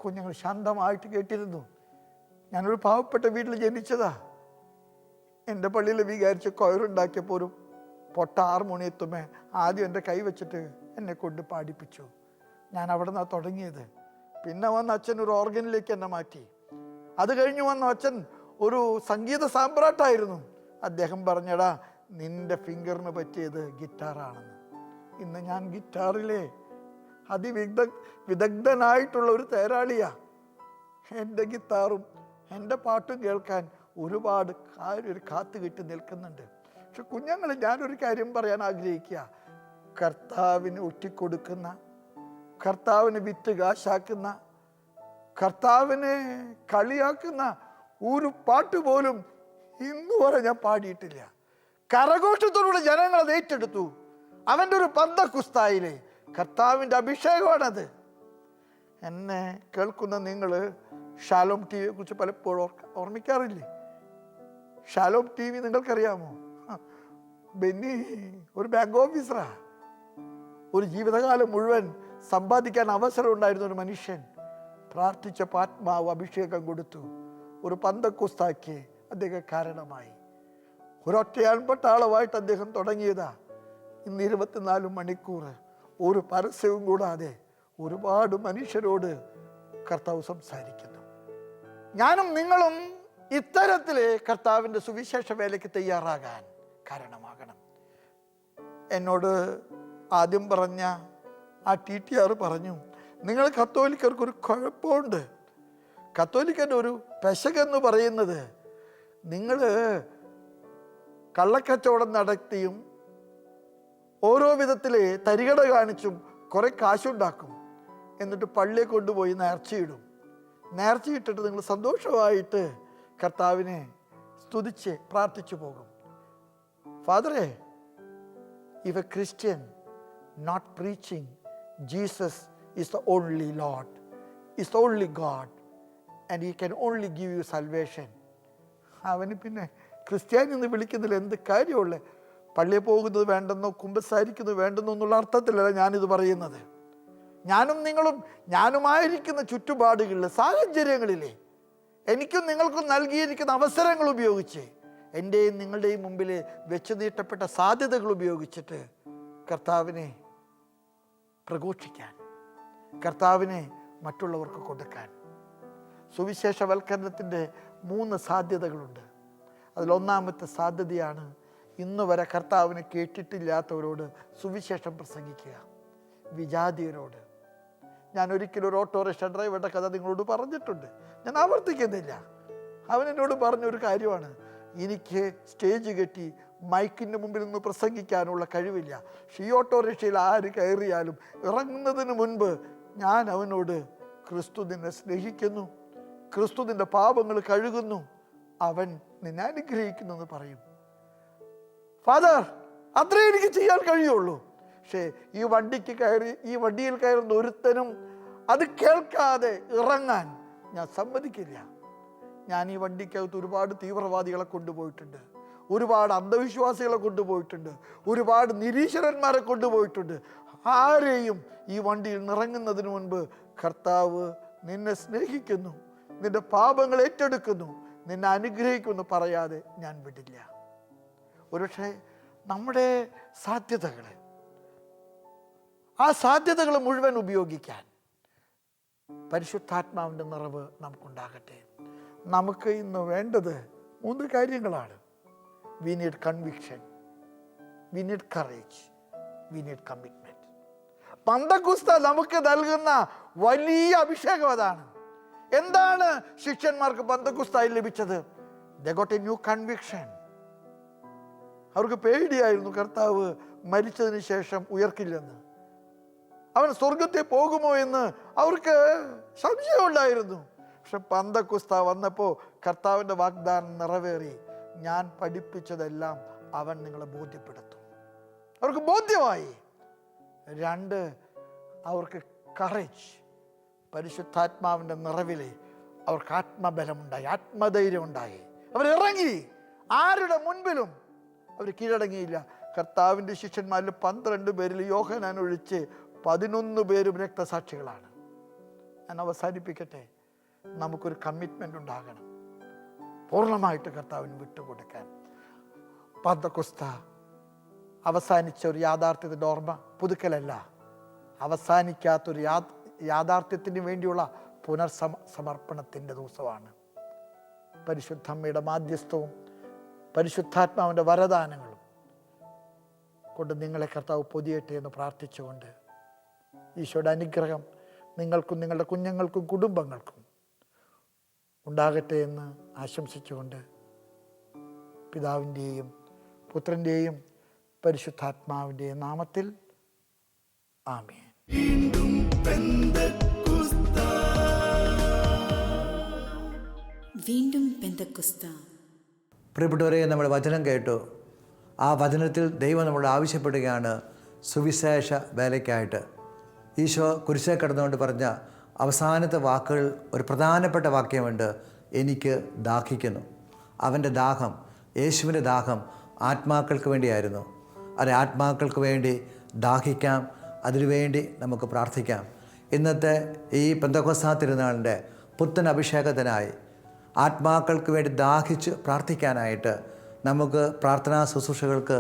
കുഞ്ഞുങ്ങൾ ശാന്തമായിട്ട് കേട്ടിരുന്നു. ഞാനൊരു പാവപ്പെട്ട വീട്ടിൽ ജനിച്ചതാ. എൻ്റെ പള്ളിയിൽ വിചാരിച്ച് കൊയറുണ്ടാക്കിയപ്പോൾ ഒരു പൊട്ട ഹാർമോണിയത്തുമേ ആദ്യം എൻ്റെ കൈ വെച്ചിട്ട് എന്നെ കൊണ്ട് പാടിപ്പിച്ചു. ഞാൻ അവിടെ നിന്നാണ് തുടങ്ങിയത്. പിന്നെ വന്ന അച്ഛൻ ഒരു ഓർഗനിലേക്ക് എന്നെ മാറ്റി. അത് കഴിഞ്ഞ് വന്ന അച്ഛൻ ഒരു സംഗീത സാമ്രാട്ടായിരുന്നു. അദ്ദേഹം പറഞ്ഞടാ, നിൻ്റെ ഫിംഗറിന് പറ്റിയത് ഗിറ്റാറാണെന്ന്. ഇന്ന് ഞാൻ ഗിറ്റാറിലെ വിദഗ്ധനായിട്ടുള്ള ഒരു തേരാളിയാ. എൻ്റെ ഗിത്താറും എൻ്റെ പാട്ടും കേൾക്കാൻ ഒരുപാട് കാത്തു കെട്ടി നിൽക്കുന്നുണ്ട്. പക്ഷെ കുഞ്ഞുങ്ങൾ, ഞാനൊരു കാര്യം പറയാൻ ആഗ്രഹിക്കുക. കർത്താവിന് ഒറ്റിക്കൊടുക്കുന്ന, കർത്താവിന് വിറ്റ് കാശാക്കുന്ന, കർത്താവിനെ കളിയാക്കുന്ന ഒരു പാട്ട് പോലും ഇന്ന് വരെ ഞാൻ പാടിയിട്ടില്ല. കരഘോഷത്തോടുകൂടി ജനങ്ങൾ അത് ഏറ്റെടുത്തു. അവൻ്റെ ഒരു പന്തക്കുസ്തായിലെ കർത്താവിൻ്റെ അഭിഷേകമാണത്. എന്നെ കേൾക്കുന്ന നിങ്ങൾ ഷാലോം ടി വിയെ കുറിച്ച് പലപ്പോഴും ഓർമ്മിക്കാറില്ലേ? ഷാലോം ടി വി നിങ്ങൾക്കറിയാമോ? ബെന്നി ഒരു ബാങ്ക് ഓഫീസറാ. ഒരു ജീവിതകാലം മുഴുവൻ സമ്പാദിക്കാൻ അവസരം ഉണ്ടായിരുന്ന ഒരു മനുഷ്യൻ പ്രാർത്ഥിച്ചപ്പോൾ ആത്മാവ് അഭിഷേകം കൊടുത്തു. ഒരു പന്തക്കുസ്താക്ക് അദ്ദേഹം കാരണമായി. ഒരൊറ്റയാൻപെട്ട ആളായിട്ട് അദ്ദേഹം തുടങ്ങിയതാ. ഇന്ന് 24 മണിക്കൂർ ഒരു പരസ്യവും കൂടാതെ ഒരുപാട് മനുഷ്യരോട് കർത്താവ് സംസാരിക്കുന്നു. ഞാനും നിങ്ങളും ഇത്തരത്തിലെ കർത്താവിൻ്റെ സുവിശേഷ വേലയ്ക്ക് തയ്യാറാകാൻ കാരണമാകണം. എന്നോട് ആദ്യം പറഞ്ഞ ആ TTR പറഞ്ഞു, നിങ്ങൾ കത്തോലിക്കർക്കൊരു കുഴപ്പമുണ്ട്. കത്തോലിക്കൻ്റെ ഒരു പെശകെന്ന് പറയുന്നത്, നിങ്ങൾ കള്ളക്കച്ചവടം നടത്തിയും ഓരോ വിധത്തിൽ തരികട കാണിച്ചും കുറേ കാശുണ്ടാക്കും. എന്നിട്ട് പള്ളിയെ കൊണ്ടുപോയി നേർച്ചയിടും. നേർച്ചയിട്ടിട്ട് നിങ്ങൾ സന്തോഷമായിട്ട് കർത്താവിനെ സ്തുതിച്ച് പ്രാർത്ഥിച്ചു പോകും. ഫാദറെ, if a Christian not preaching Jesus is the only Lord, is the only God, and he can only give you salvation, അവന് പിന്നെ ക്രിസ്ത്യാനി എന്ന് വിളിക്കുന്നതിൽ എന്ത് കാര്യമുള്ളേ? പള്ളിയിൽ പോകുന്നത് വേണ്ടെന്നോ കുമ്പസാരിക്കുന്നത് വേണ്ടെന്നോ എന്നുള്ള അർത്ഥത്തിലല്ല ഞാനിത് പറയുന്നത്. ഞാനും നിങ്ങളും ഞാനുമായിരിക്കുന്ന ചുറ്റുപാടുകളിൽ, സാഹചര്യങ്ങളിലെ എനിക്കും നിങ്ങൾക്കും നൽകിയിരിക്കുന്ന അവസരങ്ങൾ ഉപയോഗിച്ച്, എൻ്റെയും നിങ്ങളുടെയും മുമ്പിൽ വെച്ച് നീട്ടപ്പെട്ട സാധ്യതകൾ ഉപയോഗിച്ചിട്ട് കർത്താവിനെ പ്രഘോഷിക്കാൻ, കർത്താവിനെ മറ്റുള്ളവർക്ക് കൊടുക്കാൻ. സുവിശേഷവൽക്കരണത്തിൻ്റെ 3 സാധ്യതകളുണ്ട്. അതിലൊന്നാമത്തെ സാധ്യതയാണ് ഇന്ന് വരെ കർത്താവിനെ കേട്ടിട്ടില്ലാത്തവരോട് സുവിശേഷം പ്രസംഗിക്കുക, വിജാതീയരോട്. ഞാൻ ഒരിക്കലും ഒരു ഓട്ടോറിക്ഷ ഡ്രൈവറുടെ കഥ നിങ്ങളോട് പറഞ്ഞിട്ടുണ്ട്, ഞാൻ ആവർത്തിക്കുന്നില്ല. അവൻ എന്നോട് പറഞ്ഞൊരു കാര്യമാണ്, എനിക്ക് സ്റ്റേജ് കെട്ടി മൈക്കിൻ്റെ മുമ്പിൽ നിന്ന് പ്രസംഗിക്കാനുള്ള കഴിവില്ല. ഈ ഓട്ടോറിക്ഷയിൽ ആര് കയറിയാലും ഇറങ്ങുന്നതിന് മുൻപ് ഞാൻ അവനോട് ക്രിസ്തു നിന്നെ സ്നേഹിക്കുന്നു, ക്രിസ്തു നിന്റെ പാപങ്ങൾ കഴുകുന്നു, അവൻ നിന്നെ അനുഗ്രഹിക്കുന്നു എന്ന് പറയും. ഫാദർ, അത്രേ എനിക്ക് ചെയ്യാൻ കഴിയുള്ളൂ. പക്ഷേ ഈ വണ്ടിയിൽ കയറുന്ന ഒരുത്തനും അത് കേൾക്കാതെ ഇറങ്ങാൻ ഞാൻ സമ്മതിക്കില്ല. ഞാൻ ഈ വണ്ടിക്കകത്ത് ഒരുപാട് തീവ്രവാദികളെ കൊണ്ടുപോയിട്ടുണ്ട്, ഒരുപാട് അന്ധവിശ്വാസികളെ കൊണ്ടുപോയിട്ടുണ്ട്, ഒരുപാട് നിരീശ്വരന്മാരെ കൊണ്ടുപോയിട്ടുണ്ട്. ആരെയും ഈ വണ്ടിയിൽ നിറങ്ങുന്നതിന് മുൻപ് കർത്താവ് നിന്നെ സ്നേഹിക്കുന്നു, നിന്റെ പാപങ്ങൾ ഏറ്റെടുക്കുന്നു, നിന്നെ അനുഗ്രഹിക്കുമെന്ന് പറയാതെ ഞാൻ വിടില്ല. ഒരുപക്ഷെ നമ്മുടെ സാധ്യതകൾ, ആ സാധ്യതകൾ മുഴുവൻ ഉപയോഗിക്കാൻ പരിശുദ്ധാത്മാവിൻ്റെ നിറവ് നമുക്കുണ്ടാകട്ടെ. നമുക്ക് ഇന്ന് വേണ്ടത് 3 കാര്യങ്ങളാണ്. We need conviction, we need courage, we need commitment. പന്തക്കുസ്ത നമുക്ക് നൽകുന്ന വലിയ അഭിഷേകം അതാണ്. എന്താണ് ശിഷ്യന്മാർക്ക് പന്തക്കുസ്തായിൽ ലഭിച്ചത്? They got a new conviction. അവർക്ക് പേടിയായിരുന്നു കർത്താവ് മരിച്ചതിന് ശേഷം ഉയർക്കില്ലെന്ന്. അവൻ സ്വർഗത്തിൽ പോകുമോ എന്ന് അവർക്ക് സംശയമുണ്ടായിരുന്നു. പക്ഷെ പന്തക്കുസ്ത വന്നപ്പോൾ കർത്താവിൻ്റെ വാഗ്ദാനം നിറവേറി. ഞാൻ പഠിപ്പിച്ചതെല്ലാം അവൻ നിങ്ങളെ ബോധ്യപ്പെടുത്തും. അവർക്ക് ബോധ്യമായി. 2, അവർക്ക് കറേജ്, പരിശുദ്ധാത്മാവിൻ്റെ നിറവിൽ അവർക്ക് ആത്മബലമുണ്ടായി, ആത്മധൈര്യം ഉണ്ടായി. അവരിറങ്ങി, ആരുടെ മുൻപിലും അവർ കീഴടങ്ങിയില്ല. കർത്താവിൻ്റെ ശിഷ്യന്മാരിൽ 12 പേരിൽ യോഹന്നാൻ ഒഴിച്ച് 11 പേരും രക്തസാക്ഷികളാണ്. ഞാൻ അവസാനിപ്പിക്കട്ടെ. നമുക്കൊരു കമ്മിറ്റ്മെൻ്റ് ഉണ്ടാകണം, പൂർണ്ണമായിട്ട് കർത്താവിന് വിട്ടുകൊടുക്കാൻ. പന്തക്കുസ്ത അവസാനിച്ച ഒരു യാഥാർത്ഥ്യത്തിൻ്റെ ഓർമ്മ പുതുക്കലല്ല, അവസാനിക്കാത്തൊരു യാഥാർത്ഥ്യത്തിന് വേണ്ടിയുള്ള പുനർസമർപ്പണത്തിൻ്റെ ദിവസമാണ്. പരിശുദ്ധമ്മയുടെ മാധ്യസ്ഥവും പരിശുദ്ധാത്മാവിൻ്റെ വരദാനങ്ങളും കൊണ്ട് നിങ്ങളെ കർത്താവ് പൊതിയട്ടെ എന്ന് പ്രാർത്ഥിച്ചുകൊണ്ട്, ഈശോയുടെ അനുഗ്രഹം നിങ്ങൾക്കും നിങ്ങളുടെ കുഞ്ഞുങ്ങൾക്കും കുടുംബങ്ങൾക്കും ഉണ്ടാകട്ടെ എന്ന് ആശംസിച്ചുകൊണ്ട്, പിതാവിൻ്റെയും പുത്രൻ്റെയും പരിശുദ്ധാത്മാവിൻ്റെയും നാമത്തിൽ ആമേൻ. വീണ്ടും പെന്തക്കുസ്ത. വീണ്ടും പെന്തക്കുസ്ത. പ്രിയപ്പെട്ടവരെ, നമ്മൾ വചനം കേട്ടു. ആ വചനത്തിൽ ദൈവം നമ്മളോട് ആവശ്യപ്പെടുകയാണ് സുവിശേഷ വേലയ്ക്കായിട്ട്. ഈശോ കുരിശേ കിടന്നുകൊണ്ട് പറഞ്ഞ അവസാനത്തെ വാക്കുകൾ ഒരു പ്രധാനപ്പെട്ട വാക്യമുണ്ട്, എനിക്ക് ദാഹിക്കുന്നു. അവൻ്റെ ദാഹം, യേശുവിൻ്റെ ദാഹം ആത്മാക്കൾക്ക് വേണ്ടിയായിരുന്നു. അത് ആത്മാക്കൾക്ക് വേണ്ടി ദാഹിക്കാം, അതിനുവേണ്ടി നമുക്ക് പ്രാർത്ഥിക്കാം. ഇന്നത്തെ ഈ പെന്തക്കോസ്താ തിരുനാളിൻ്റെ പുത്തൻ അഭിഷേകത്തിനായി ആത്മാക്കൾക്ക് വേണ്ടി ദാഹിച്ച് പ്രാർത്ഥിക്കാനായിട്ട് നമുക്ക് പ്രാർത്ഥനാ ശുശ്രൂഷകൾക്ക്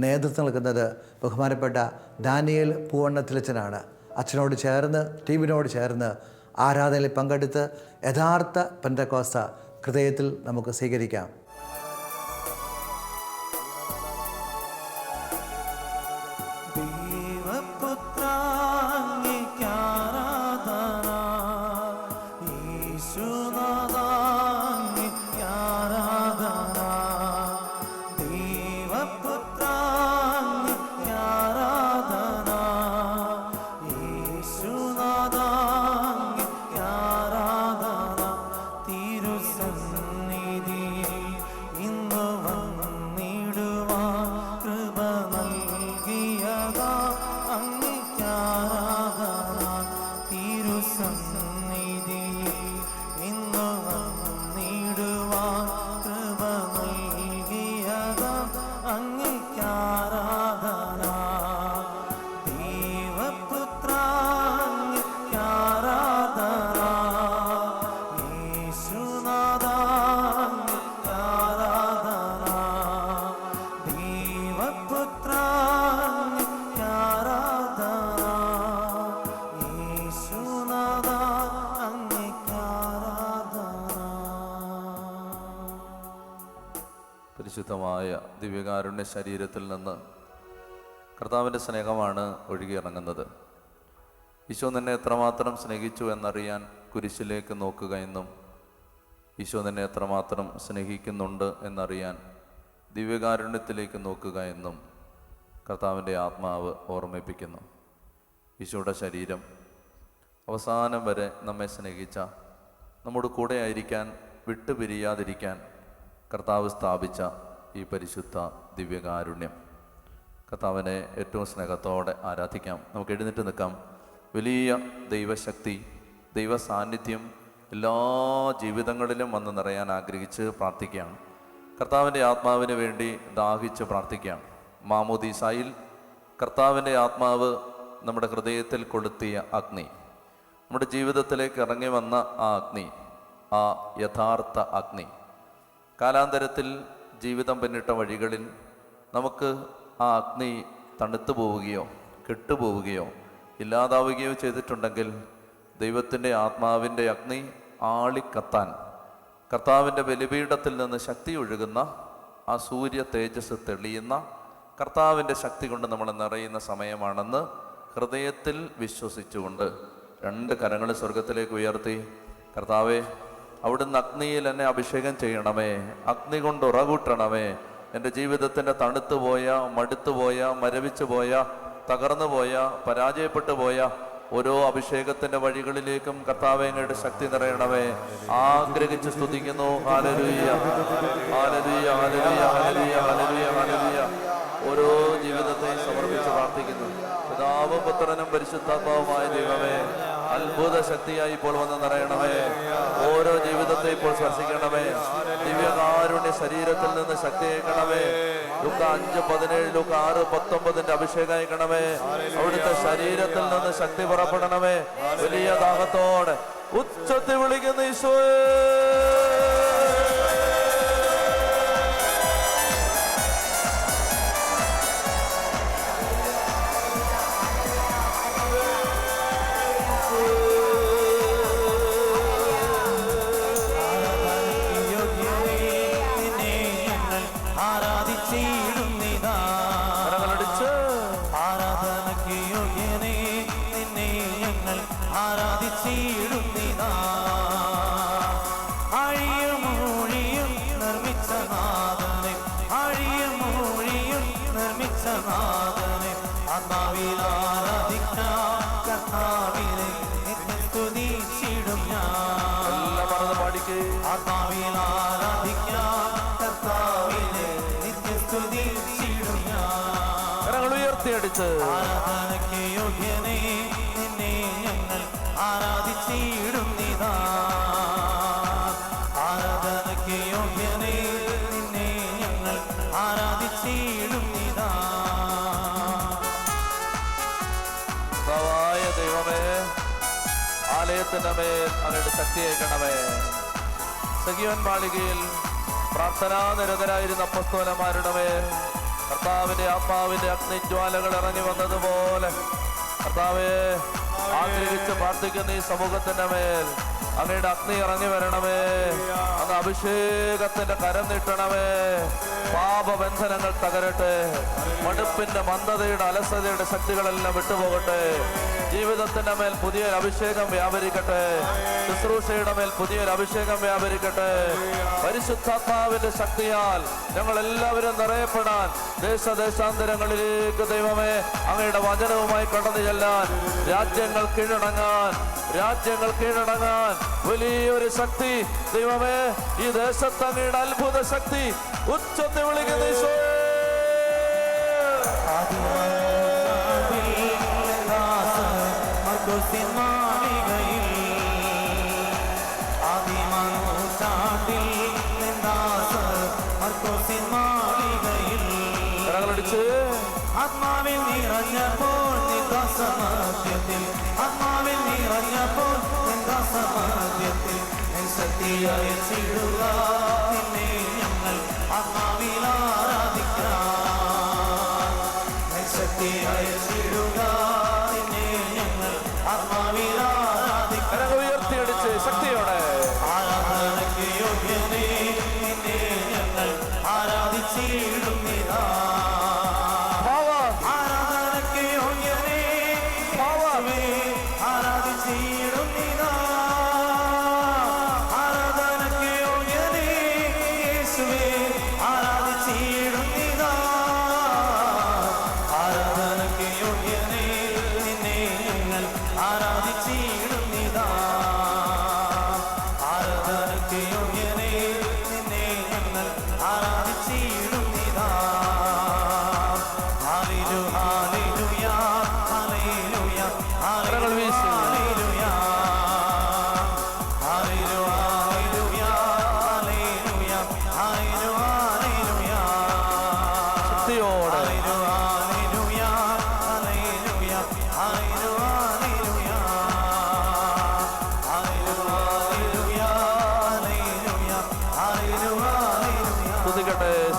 നേതൃത്വം നൽകുന്നത് ബഹുമാനപ്പെട്ട ഡാനിയേൽ പൂവണ്ണത്തിലച്ചനാണ്. അച്ഛനോട് ചേർന്ന്, ടീമിനോട് ചേർന്ന് ആരാധനയിൽ പങ്കെടുത്ത് യഥാർത്ഥ പെന്തക്കോസ്ത ഹൃദയത്തിൽ നമുക്ക് സ്വീകരിക്കാം. പരിശുദ്ധമായ ദിവ്യകാരുണ്യ ശരീരത്തിൽ നിന്ന് കർത്താവിൻ്റെ സ്നേഹമാണ് ഒഴുകിയിറങ്ങുന്നത്. ഈശോ നിന്നെ എത്രമാത്രം സ്നേഹിച്ചു എന്നറിയാൻ കുരിശിലേക്ക് നോക്കുക എന്നും ഈശോ നിന്നെ എത്രമാത്രം സ്നേഹിക്കുന്നുണ്ട് എന്നറിയാൻ ദിവ്യകാരുണ്യത്തിലേക്ക് നോക്കുക എന്നും കർത്താവിൻ്റെ ആത്മാവ് ഓർമ്മിപ്പിക്കുന്നു. ഈശോയുടെ ശരീരം അവസാനം വരെ നമ്മെ സ്നേഹിച്ച, നമ്മുടെ കൂടെ ആയിരിക്കാൻ, വിട്ടുപിരിയാതിരിക്കാൻ കർത്താവ് സ്ഥാപിച്ച ഈ പരിശുദ്ധ ദിവ്യകാരുണ്യം, കർത്താവിനെ ഏറ്റവും സ്നേഹത്തോടെ ആരാധിക്കാം. നമുക്ക് എഴുന്നേറ്റ് നിൽക്കാം. വലിയ ദൈവശക്തി, ദൈവ സാന്നിധ്യം എല്ലാ ജീവിതങ്ങളിലും വന്ന് നിറയാൻ ആഗ്രഹിച്ച് പ്രാർത്ഥിക്കുകയാണ്. കർത്താവിൻ്റെ ആത്മാവിന് വേണ്ടി ദാഹിച്ച് പ്രാർത്ഥിക്കുകയാണ്. മാമോദീസായിൽ കർത്താവിൻ്റെ ആത്മാവ് നമ്മുടെ ഹൃദയത്തിൽ കൊളുത്തിയ അഗ്നി, നമ്മുടെ ജീവിതത്തിലേക്ക് ഇറങ്ങി വന്ന ആ അഗ്നി, ആ യഥാർത്ഥ അഗ്നി, കാലാന്തരത്തിൽ ജീവിതം പിന്നിട്ട വഴികളിൽ നമുക്ക് ആ അഗ്നി തണുത്തു പോവുകയോ കെട്ടുപോവുകയോ ഇല്ലാതാവുകയോ ചെയ്തിട്ടുണ്ടെങ്കിൽ ദൈവത്തിൻ്റെ ആത്മാവിൻ്റെ അഗ്നി ആളിക്കത്താൻ, കർത്താവിൻ്റെ ബലിപീഠത്തിൽ നിന്ന് ശക്തി ഒഴുകുന്ന, ആ സൂര്യ തേജസ് തെളിയുന്ന കർത്താവിൻ്റെ ശക്തി കൊണ്ട് നമ്മൾ നിറയുന്ന സമയമാണെന്ന് ഹൃദയത്തിൽ വിശ്വസിച്ചുകൊണ്ട് 2 കരങ്ങൾ സ്വർഗത്തിലേക്ക് ഉയർത്തി, കർത്താവേ, അവിടുന്ന് അഗ്നിയിൽ എന്നെ അഭിഷേകം ചെയ്യണമേ, അഗ്നി കൊണ്ട് ഉറകൂട്ടണമേ. എൻ്റെ ജീവിതത്തിൻ്റെ തണുത്തുപോയ, മടുത്തുപോയ, മരവിച്ചു പോയ, തകർന്നു പോയ, പരാജയപ്പെട്ടു പോയ ഓരോ അഭിഷേകത്തിൻ്റെ വഴികളിലേക്കും കർത്താവേ അങ്ങയുടെ ശക്തി നിറയണമേ. ആഗ്രഹിച്ച് സ്തുതിക്കുന്നു. ഹല്ലേലൂയ, ഹല്ലേലൂയ, ഹല്ലേലൂയ, ഹല്ലേലൂയ, ഹല്ലേലൂയ, ഹല്ലേലൂയ. ഓരോ ജീവിതത്തെയും സമർപ്പിച്ച് പ്രാർത്ഥിക്കുന്നു. പിതാവും പുത്രനും പരിശുദ്ധാത്മാവുമായ ദൈവമേ, അത്ഭുത ശക്തിയായി ഇപ്പോൾ വന്ന് നിറയണമേ. ഓരോ ജീവിതത്തെ ഇപ്പോൾ സ്പർശിക്കണമേ. ദിവ്യകാരുണ്യ ശരീരത്തിൽ നിന്ന് ശക്തി അയക്കണമേ. ലൂക്ക 5:17, ലൂക്ക 6:19 അഭിഷേകം അയക്കണമേ. അവിടുത്തെ ശരീരത്തിൽ നിന്ന് ശക്തി പുറപ്പെടണമേ. വലിയ ദാഹത്തോടെ ഉച്ചത്തിൽ വിളിക്കുന്ന ഈശോയേ, ആരാധനയ്ക്ക് യോഗ്യനേ, നിന്നെ ഞങ്ങൾ ആരാധിച്ചേ. യോഗ്യനേ നിന്നെ ഞങ്ങൾ ആരാധിച്ചിടുന്നിതാ. ദൈവമേ, ആലയത്തിന്റെ മേൽ അങ്ങയുടെ ശക്തി അയക്കണമേ. സഖിയോൻ മാളികയിൽ പ്രാർത്ഥനാ നിരതരായിരുന്ന അപ്പോസ്തലന്മാരുടെ മേൽ കർത്താവിന്റെ ആത്മാവിന്റെ അഗ്നിജ്വാലകൾ ഇറങ്ങി വന്നതുപോലെ കർത്താവേ, ആഗ്രഹിച്ച് പ്രാർത്ഥിക്കുന്ന ഈ സമൂഹത്തിന്റെ മേൽ അങ്ങയുടെ അഗ്നി ഇറങ്ങി വരണമേ. അങ്ങ് അഭിഷേകത്തിന്റെ കരം നീട്ടണമേ. പാപബന്ധനങ്ങൾ തകരട്ടെ. മടുപ്പിന്റെ മന്ദതയുടെ അലസതയുടെ ശക്തികളെല്ലാം വിട്ടുപോകട്ടെ. ജീവിതത്തിന്റെ മേൽ പുതിയൊരു അഭിഷേകം വ്യാപരിക്കട്ടെ. ശുശ്രൂഷയുടെ മേൽ പുതിയൊരു അഭിഷേകം വ്യാപരിക്കട്ടെ. പരിശുദ്ധാത്മാവിന്റെ ശക്തിയാൽ ഞങ്ങൾ എല്ലാവരും നിറയപ്പെടാൻ ദേശദേശാന്തരങ്ങളിലേക്ക് ദൈവമേ അങ്ങയുടെ വചനവുമായി കടന്നു ചെല്ലാൻ, രാജ്യങ്ങൾ കീഴടങ്ങാൻ വലിയൊരു ശക്തി ദൈവമേ, ഈ ദേശത്ത് അങ്ങയുടെ അത്ഭുത ശക്തി ഉച്ചത്തിൽ വിളിക്കുന്ന ഈശോയേ. ആത്മാവിൽ നിറഞ്ഞപ്പോൾ നിദാസമധ്യത്തിൽ, ആത്മാവിൽ നിറഞ്ഞപ്പോൾ നിദാസമധ്യത്തിൽ ശക്തിയായ ചിടുക നിന്നെ ഞങ്ങൾ ആത്മാവിൽ ആരാധിക്കാം. ശക്തിയായ ചിടുക നിന്നെ ഞങ്ങൾ ആത്മാവിൽ ആരാധിക്കാം. ഉയർത്തിയടിച്ച് ശക്തിയോടെ ആരാധനയ്ക്ക് യോഗ്യനേ നിന്നെ ഞങ്ങൾ ആരാധിച്ചിടുന്നിതാ.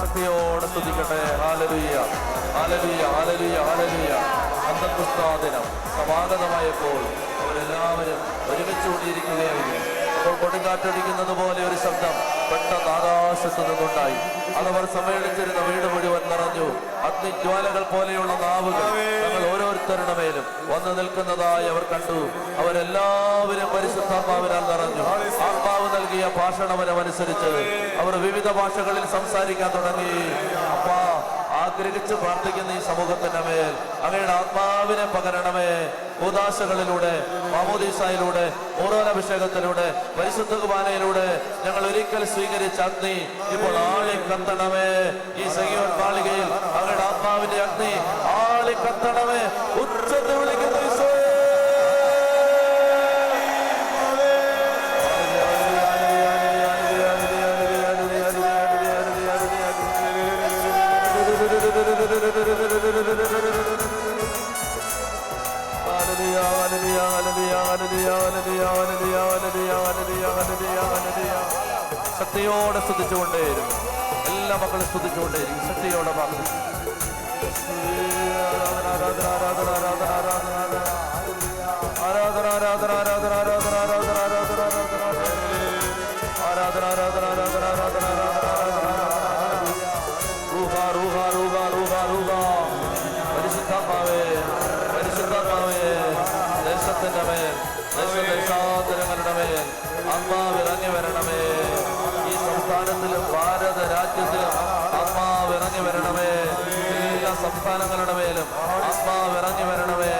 ശക്തിയോടെ സ്തുതിക്കട്ടെ. ഹല്ലേലൂയ, ഹല്ലേലൂയ, ഹല്ലേലൂയ, ഹല്ലേലൂയ. അന്തഃക്രിസ്തുദിനം സമാഗതമായപ്പോൾ അവരെല്ലാവരും ഒരുമിച്ച് കൂടിയിരിക്കുകയായിരുന്നു. അപ്പോൾ കൊടുങ്കാറ്റടിക്കുന്നത് പോലെ ഒരു ശബ്ദം പെട്ടെന്ന് ആകാശത്ത് നിന്നുണ്ടായി. അതവർ സമ്മേളിച്ചിരുന്ന വീട് മുഴുവൻ നിറഞ്ഞു. അഗ്നിജ്വാലകൾ പോലെയുള്ള നാവുകൾ ഞങ്ങൾ ഓരോരുത്തരുടെ മേലും വന്നു നിൽക്കുന്നതായി അവർ കണ്ടു. അവരെല്ലാവരും പരിശുദ്ധാത്മാവിനാൽ നിറഞ്ഞു. ആത്മാവ് നൽകിയ ഭാഷണവനമനുസരിച്ച് അവർ വിവിധ ഭാഷകളിൽ സംസാരിക്കാൻ തുടങ്ങി. അപ്പാ, ആഗ്രഹിച്ച് പ്രാർത്ഥിക്കുന്ന ഈ സമൂഹത്തിന്റെ മേൽ അങ്ങയുടെ ആത്മാവിനെ പകരണമേ. ഉദാശകളിലൂടെ, മാമോദീസായിലൂടെ, മൂറോനഭിഷേകത്തിലൂടെ, പരിശുദ്ധ കുർബാനയിലൂടെ ഞങ്ങൾ ഒരിക്കൽ സ്വീകരിച്ച അഗ്നി ഇപ്പോൾ ആളി കത്തണമേ. ഈ സഖിയോൻ മാളികയിൽ അങ്ങയുടെ ആത്മാവിന്റെ അഗ്നി ആളി കത്തണമേ. ഉച്ചത്തിൽ വിളിക്കുന്ന ഈശോയേ. ശക്തിയോടെ സ്തുതിച്ചുകൊണ്ടേയിരുന്നു. എല്ലാ മക്കളും സ്തുതിച്ചുകൊണ്ടേയിരിക്കും. ശക്തിയോടെ പറഞ്ഞു പരിശുദ്ധാത്മാവേ, പരിശുദ്ധാത്മാവേ, ദേശത്തിന്റെ മേൽ, ദേശദേശാന്തരങ്ങളുടെ മേൽ ആത്മാവ് ഇറങ്ങി വരണമേ. ഈ സംസ്ഥാനത്തിലും ഭാരത രാജ്യത്തിലും ആത്മാവ് ഇറങ്ങി വരണമേ. എല്ലാ സംസ്ഥാനങ്ങളുടെ മേലും ആത്മാവ് ഇറങ്ങി വരണമേ.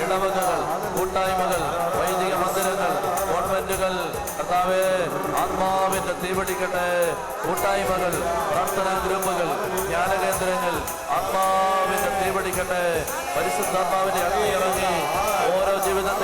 ഇടവകകൾ, കൂട്ടായ്മകൾ, വൈദിക മന്ദിരങ്ങൾ, ഗവൺമെന്റുകൾ, കർത്താവേ, ആത്മാവിന്റെ തീപിടിക്കട്ടെ. കൂട്ടായ്മകൾ, പ്രാർത്ഥനാ ഗ്രൂപ്പുകൾ, ജ്ഞാനകേന്ദ്രങ്ങൾ, ആത്മാവിന്റെ തീപിടിക്കട്ടെ. പരിശുദ്ധാത്മാവിന്റെ അഗ്നി ഇറങ്ങി ഓരോ ജീവിതത്തിൽ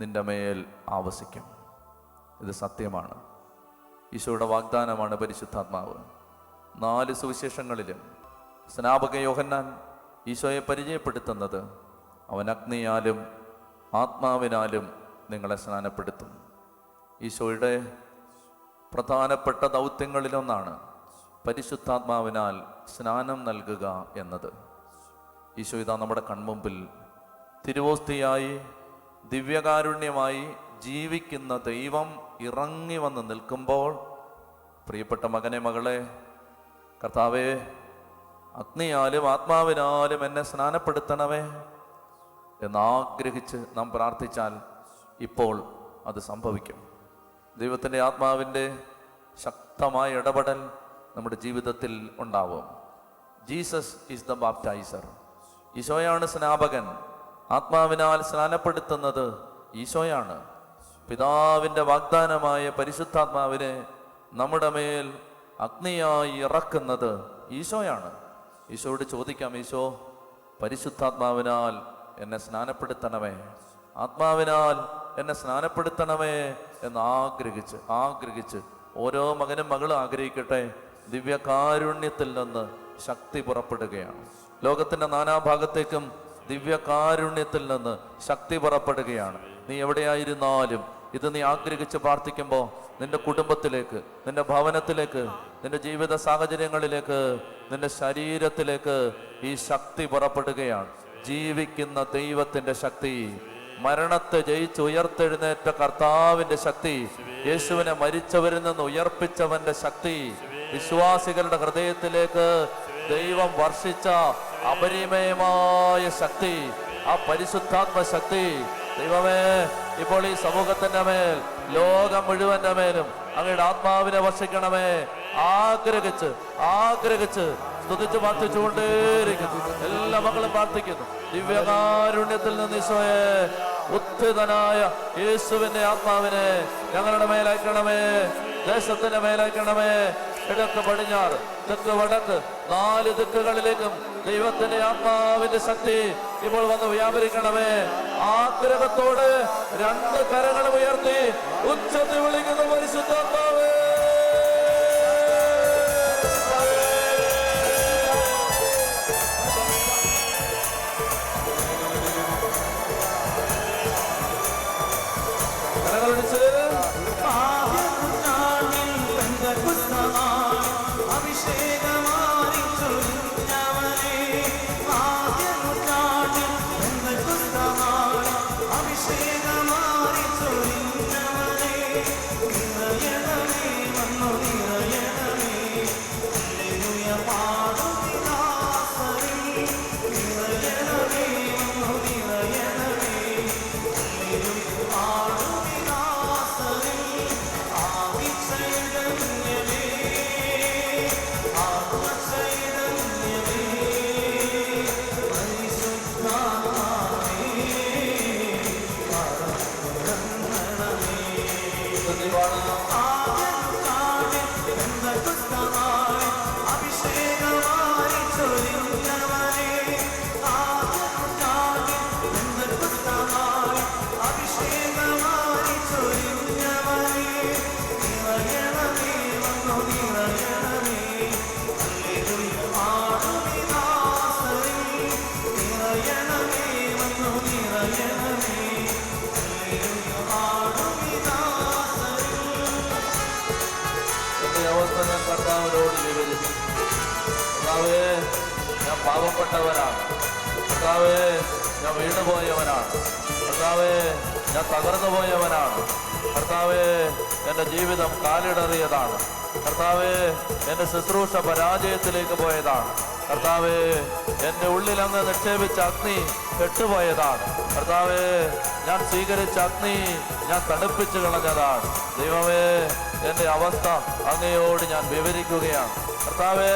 നിന്റെ മേൽ ആവസിക്കും. ഇത് സത്യമാണ്. ഈശോയുടെ വാഗ്ദാനമാണ് പരിശുദ്ധാത്മാവ്. 4 സുവിശേഷങ്ങളിലും സ്നാപക യോഹന്നാൻ ഈശോയെ പരിചയപ്പെടുത്തുന്നത് അവൻ അഗ്നിയാലും ആത്മാവിനാലും നിങ്ങളെ സ്നാനപ്പെടുത്തും. ഈശോയുടെ പ്രധാനപ്പെട്ട ദൗത്യങ്ങളിലൊന്നാണ് പരിശുദ്ധാത്മാവിനാൽ സ്നാനം നൽകുക എന്നത്. ഈശോ ഇതാ നമ്മുടെ കൺമുമ്പിൽ തിരുവോസ്തിയായി ദിവ്യകാരുണ്യമായി ജീവിക്കുന്ന ദൈവം ഇറങ്ങി വന്ന് നിൽക്കുമ്പോൾ, പ്രിയപ്പെട്ട മകനെ, മകളെ, കർത്താവേ, അഗ്നിയാലും ആത്മാവിനാലും എന്നെ സ്നാനപ്പെടുത്തണമേ എന്നാഗ്രഹിച്ച് നാം പ്രാർത്ഥിച്ചാൽ ഇപ്പോൾ അത് സംഭവിക്കും. ദൈവത്തിൻ്റെ ആത്മാവിൻ്റെ ശക്തമായ ഇടപെടൽ നമ്മുടെ ജീവിതത്തിൽ ഉണ്ടാവും. Jesus is the baptizer. ഈശോയാണ് സ്നാപകൻ. ആത്മാവിനാൽ സ്നാനപ്പെടുത്തുന്നത് ഈശോയാണ്. പിതാവിൻ്റെ വാഗ്ദാനമായ പരിശുദ്ധാത്മാവിനെ നമ്മുടെ മേൽ അഗ്നിയായി ഇറക്കുന്നത് ഈശോയാണ്. ഈശോയോട് ചോദിക്കാം, ഈശോ, പരിശുദ്ധാത്മാവിനാൽ എന്നെ സ്നാനപ്പെടുത്തണമേ, ആത്മാവിനാൽ എന്നെ സ്നാനപ്പെടുത്തണമേ എന്ന് ആഗ്രഹിച്ച് ഓരോ മകനും മകളും ആഗ്രഹിക്കട്ടെ. ദിവ്യകാരുണ്യത്തിൽ നിന്ന് ശക്തി പുറപ്പെടുകയാണ്. ലോകത്തിൻ്റെ നാനാഭാഗത്തേക്കും ദിവ്യകാരുണ്യത്തിൽ നിന്ന് ശക്തി പുറപ്പെടുകയാണ്. നീ എവിടെയായിരുന്നാലും ഇത് നീ ആഗ്രഹിച്ച് പ്രാർത്ഥിക്കുമ്പോൾ നിന്റെ കുടുംബത്തിലേക്ക്, നിന്റെ ഭവനത്തിലേക്ക്, നിന്റെ ജീവിത സാഹചര്യങ്ങളിലേക്ക്, നിന്റെ ശരീരത്തിലേക്ക് ഈ ശക്തി പുറപ്പെടുകയാണ്. ജീവിക്കുന്ന ദൈവത്തിൻ്റെ ശക്തി, മരണത്തെ ജയിച്ച് ഉയർത്തെഴുന്നേറ്റ കർത്താവിൻ്റെ ശക്തി, യേശുവിനെ മരിച്ചവരിൽ നിന്ന് ഉയർപ്പിച്ചവന്റെ ശക്തി, വിശ്വാസികളുടെ ഹൃദയത്തിലേക്ക് ദൈവം വർഷിച്ച അപരിമയമായ ശക്തി, ആ പരിശുദ്ധാത്മ ശക്തി, ദൈവമേ, ഇപ്പോൾ ഈ സമൂഹത്തിന്റെ മേൽ, ലോകം മുഴുവന്റെ മേലും അങ്ങയുടെ ആത്മാവിനെ വർഷിക്കണമേ. ആഗ്രഹിച്ച് സ്തുതിച്ച് പ്രാർത്ഥിച്ചുകൊണ്ടേയിരിക്കുന്നു. എല്ലാ മക്കളും പ്രാർത്ഥിക്കുന്നു. ദിവ്യകാരുണ്യത്തിൽ നിന്ന് ഈശോയെ, ഉത്ഥിതനായ യേശുവിന്റെ ആത്മാവിനെ ഞങ്ങളുടെ മേലയക്കണമേ, ദേശത്തിന്റെ മേലയക്കണമേ. കിഴക്ക്, പടിഞ്ഞാറ്, തെക്ക്, വടക്ക് 4 ദിക്കുകളിലേക്കും ദൈവത്തിന്റെ ആത്മാവിന്റെ ശക്തി ഇപ്പോൾ വന്ന് വ്യാപരിക്കണമേ. ആഗ്രഹത്തോടെ 2 കരങ്ങളും ഉയർത്തി ഉച്ചത്തിൽ വിളിക്കുന്ന പരിശുദ്ധാത്മാവേ, കരങ്ങളടിച്ച് കർത്താവിനോട് വിവരിച്ചു. കർത്താവേ, ഞാൻ പാവപ്പെട്ടവനാണ്. കർത്താവേ, ഞാൻ വീണുപോയവനാണ്. കർത്താവേ, ഞാൻ തകർന്നു പോയവനാണ്. കർത്താവേ, എൻ്റെ ജീവിതം കാലിടറിയതാണ്. കർത്താവേ, എൻ്റെ ശുശ്രൂഷ പരാജയത്തിലേക്ക് പോയതാണ്. കർത്താവേ, എൻ്റെ ഉള്ളിൽ അങ്ങ് നിക്ഷേപിച്ച അഗ്നി കെട്ടുപോയതാണ്. കർത്താവേ, ഞാൻ സ്വീകരിച്ച അഗ്നി ഞാൻ തണുപ്പിച്ചു കളഞ്ഞതാണ്. ദൈവമേ, എൻ്റെ അവസ്ഥ അങ്ങയോട് ഞാൻ വിവരിക്കുകയാണ്. കർത്താവേ,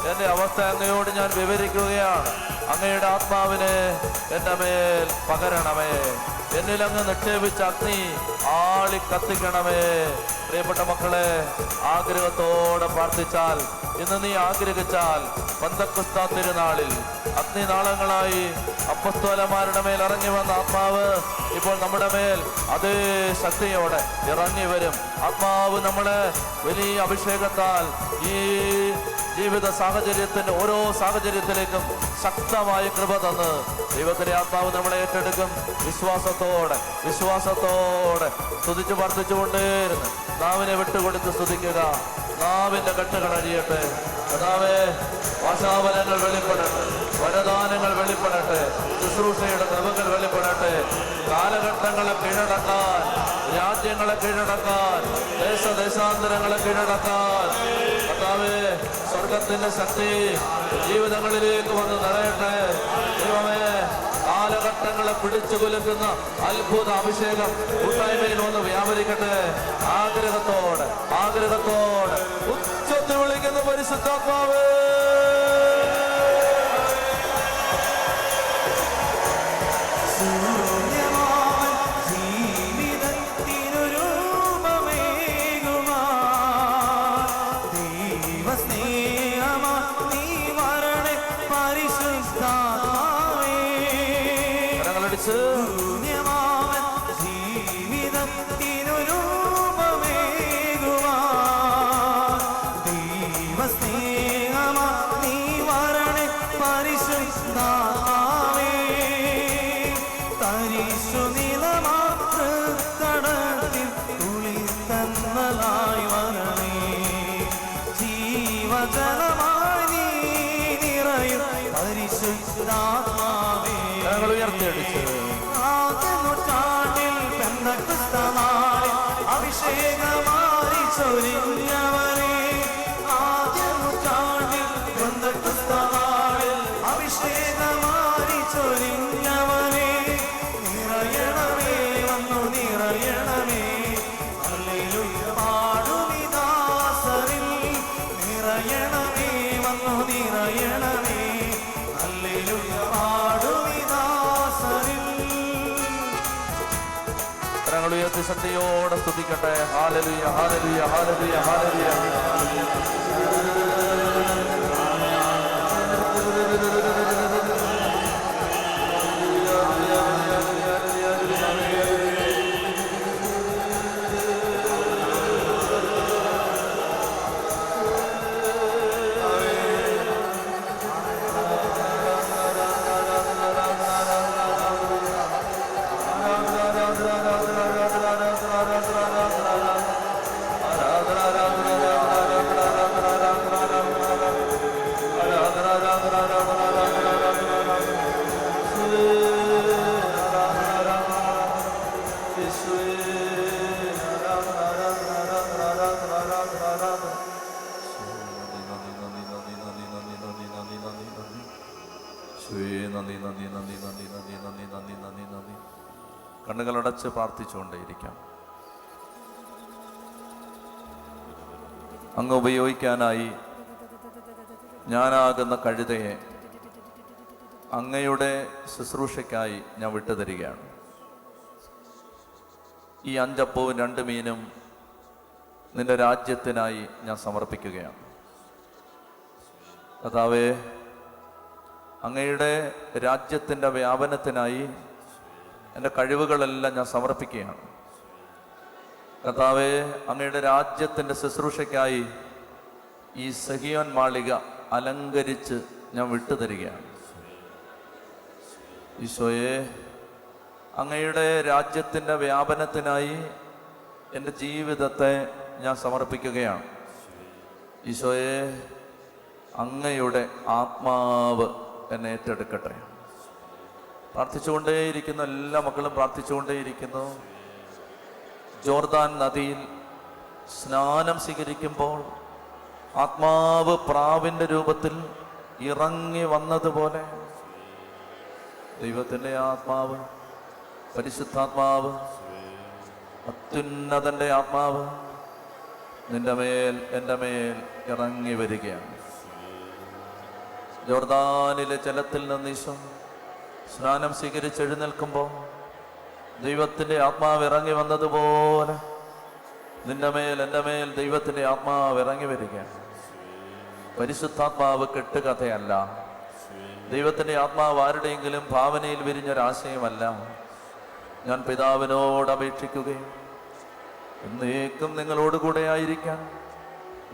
എൻ്റെ അവസ്ഥ അങ്ങയോട് ഞാൻ വിവരിക്കുകയാണ്. അങ്ങയുടെ ആത്മാവിനെ എൻ്റെ മേൽ പകരണമേ. എന്നിൽ അങ്ങ് നിക്ഷേപിച്ച അഗ്നി ആളി കത്തിക്കണമേ. പ്രിയപ്പെട്ട മക്കളെ, ആഗ്രഹത്തോടെ പ്രാർത്ഥിച്ചാൽ, ഇന്ന് നീ ആഗ്രഹിച്ചാൽ, പെന്തക്കോസ്ത് തിരുനാളിൽ അഗ്നിനാളങ്ങളായി അപ്പസ്തോലന്മാരുടെ മേൽ ഇറങ്ങി വന്ന ആത്മാവ് ഇപ്പോൾ നമ്മുടെ മേൽ അതേ ശക്തിയോടെ ഇറങ്ങി വരും. ആത്മാവ് നമ്മളെ വലിയ അഭിഷേകത്താൽ ഈ ജീവിത സാഹചര്യത്തിന്റെ ഓരോ സാഹചര്യത്തിലേക്കും ശക്തമായ കൃപ തന്ന് ദൈവത്തിന്റെ ആത്മാവ് നമ്മളെ ഏറ്റെടുക്കും. വിശ്വാസത്തോടെ സ്തുതിച്ച് പ്രാർത്ഥിച്ചുകൊണ്ടേയിരുന്നു നാവിനെ വിട്ടുകൊടുത്ത് സ്തുതിക്കുക. നാവിന്റെ കെട്ടുകൾ അഴിയട്ടെ. കർത്താവേ, ഭാഷാബലങ്ങൾ വെളിപ്പെടട്ടെ, വരദാനങ്ങൾ വെളിപ്പെടട്ടെ, ശുശ്രൂഷയുടെ കൃപകൾ വെളിപ്പെടട്ടെ. കാലഘട്ടങ്ങളെ കീഴടക്കാൻ, രാജ്യങ്ങളെ കീഴടക്കാൻ, ദേശാന്തരങ്ങളെ കീഴടക്കാൻ കർത്താവേ, സ്വർഗത്തിന്റെ ശക്തി ജീവിതങ്ങളിലേക്ക് വന്ന് നിറയട്ടെ. ദൈവമേ, കാലഘട്ടങ്ങളെ പിടിച്ചു കുലുക്കുന്ന അത്ഭുത അഭിഷേകം കൂട്ടായ്മയിൽ വന്ന് വ്യാപരിക്കട്ടെ. ആഗ്രഹത്തോടെ ഉച്ചത്തിൽ വിളിക്കുന്ന പരിശുദ്ധാത്മാവേ, അഭിഷേകമാരി ചൊരിഞ്ഞവനെ, ആദ്യ നൂറ്റാണ്ടിൽ പെന്തക്കോസ്താനാളിൽ അഭിഷേകമാരി ചൊരിഞ്ഞവനെ, നിറയണമേ വന്നു നിറയണമേ. ഹല്ലേലൂയ പാടുമിദാസരിൽ, നിറയണമേ വന്നു നിറയണമേ. ഹല്ലേലൂയ പാടുമിദാസരിൽ. ഉയർത്തി ശക്തിയോടെ സ്തുതിക്കട്ടെ. ഹല്ലേലൂയ, ഹല്ലേലൂയ, ഹല്ലേലൂയ, ഹല്ലേലൂയ. നന്ദി. കണ്ണുകളടച്ച് പ്രാർത്ഥിച്ചുകൊണ്ടേയിരിക്കാം. അങ്ങ് ഉപയോഗിക്കാനായി ഞാനാകുന്ന കഴുതയെ അങ്ങയുടെ ശുശ്രൂഷയ്ക്കായി ഞാൻ വിട്ടുതരികയാണ്. ഈ 5 അപ്പവും 2 മീനും നിന്റെ രാജ്യത്തിനായി ഞാൻ സമർപ്പിക്കുകയാണ്. കർത്താവേ, അങ്ങയുടെ രാജ്യത്തിൻ്റെ വ്യാപനത്തിനായി എൻ്റെ കഴിവുകളെല്ലാം ഞാൻ സമർപ്പിക്കുകയാണ്. കർത്താവേ, അങ്ങയുടെ രാജ്യത്തിൻ്റെ ശുശ്രൂഷയ്ക്കായി ഈ സഹിയോൻ മാളിക അലങ്കരിച്ച് ഞാൻ വിട്ടുതരികയാണ്. ഈശോയെ, അങ്ങയുടെ രാജ്യത്തിൻ്റെ വ്യാപനത്തിനായി എൻ്റെ ജീവിതത്തെ ഞാൻ സമർപ്പിക്കുകയാണ്. ഈശോയെ, അങ്ങയുടെ ആത്മാവ് എന്നെ ഏറ്റെടുക്കട്ടെ. പ്രാർത്ഥിച്ചുകൊണ്ടേയിരിക്കുന്ന എല്ലാ മക്കളും പ്രാർത്ഥിച്ചുകൊണ്ടേയിരിക്കുന്നു. ജോർദാൻ നദിയിൽ സ്നാനം സ്വീകരിക്കുമ്പോൾ ആത്മാവ് പ്രാവിൻ്റെ രൂപത്തിൽ ഇറങ്ങി വന്നതുപോലെ ദൈവത്തിൻ്റെ ആത്മാവ്, പരിശുദ്ധാത്മാവ്, അത്യുന്നതൻ്റെ ആത്മാവ് നിന്റെ മേൽ, എൻ്റെ മേൽ ഇറങ്ങി വരികയാണ്. ജോർദാനിലെ ജലത്തിൽ നിന്ന് ഈശോ സ്നാനം സ്വീകരിച്ച് എഴുന്നേൽക്കുമ്പോൾ ദൈവത്തിൻ്റെ ആത്മാവ് ഇറങ്ങി വന്നതുപോലെ നിന്റെ മേൽ, എൻ്റെ മേൽ ദൈവത്തിൻ്റെ ആത്മാവ് ഇറങ്ങി വരികയാണ്. പരിശുദ്ധാത്മാവ് കെട്ടുകഥയല്ല, ദൈവത്തിൻ്റെ ആത്മാവ് ആരുടെയെങ്കിലും ഭാവനയിൽ വിരിഞ്ഞൊരാശയമല്ല. ഞാൻ പിതാവിനോട് അപേക്ഷിക്കുകയും എന്നേക്കും നിങ്ങളോടുകൂടെ ആയിരിക്കാൻ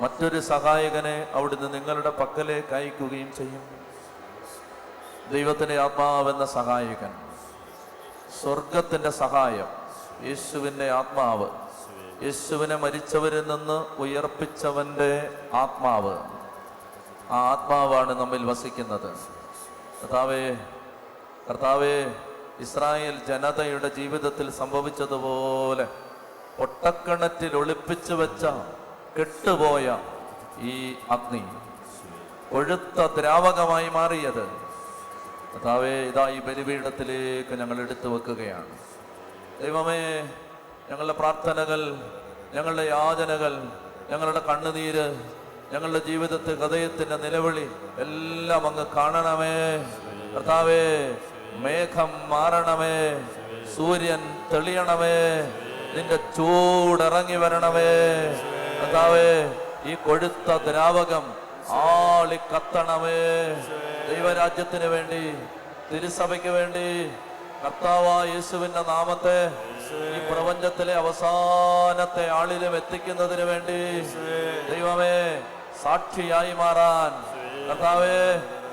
മറ്റൊരു സഹായകനെ അവിടുന്ന് നിങ്ങളുടെ പക്കലേക്ക് അയക്കുകയും ചെയ്യും. ദൈവത്തിൻ്റെ ആത്മാവെന്ന സഹായകൻ, സ്വർഗത്തിൻ്റെ സഹായം, യേശുവിൻ്റെ ആത്മാവ്, യേശുവിനെ മരിച്ചവരിൽ നിന്ന് ഉയർപ്പിച്ചവൻ്റെ ആത്മാവ്. ആ ആത്മാവാണ് നമ്മിൽ വസിക്കുന്നത്. കർത്താവേ, ഇസ്രായേൽ ജനതയുടെ ജീവിതത്തിൽ സംഭവിച്ചതുപോലെ ഒട്ടക്കിണറ്റിൽ ഒളിപ്പിച്ചു വെച്ച കെട്ടുപോയ ഈ അഗ്നി കൊഴുത്ത ദ്രാവകമായി മാറിയത് കർത്താവേ, ഇതാ ഈ ബലിപീഠത്തിലേക്ക് ഞങ്ങൾ എടുത്തു വെക്കുകയാണ്. ദൈവമേ, ഞങ്ങളുടെ പ്രാർത്ഥനകൾ, ഞങ്ങളുടെ യാചനകൾ, ഞങ്ങളുടെ കണ്ണുനീര്, ഞങ്ങളുടെ ജീവിതത്തിൽ ഹൃദയത്തിൻ്റെ നിലവിളി എല്ലാം അങ്ങ് കാണണമേ കർത്താവേ. മേഘം മാറണമേ, സൂര്യൻ തെളിയണമേ, നിന്റെ ചൂടിറങ്ങി വരണമേ കർത്താവേ. ഈ കൊഴുത്ത ദ്രാവകം ആളി കത്തണമേ. ദൈവരാജ്യത്തിന് വേണ്ടി, തിരുസഭയ്ക്ക് വേണ്ടി, കർത്താവായ യേശുവിന്റെ നാമത്തെ ഈ പ്രപഞ്ചത്തിലെ അവസാനത്തെ ആളിലും എത്തിക്കുന്നതിന് വേണ്ടി ദൈവമേ, സാക്ഷിയായി മാറാൻ കർത്താവേ,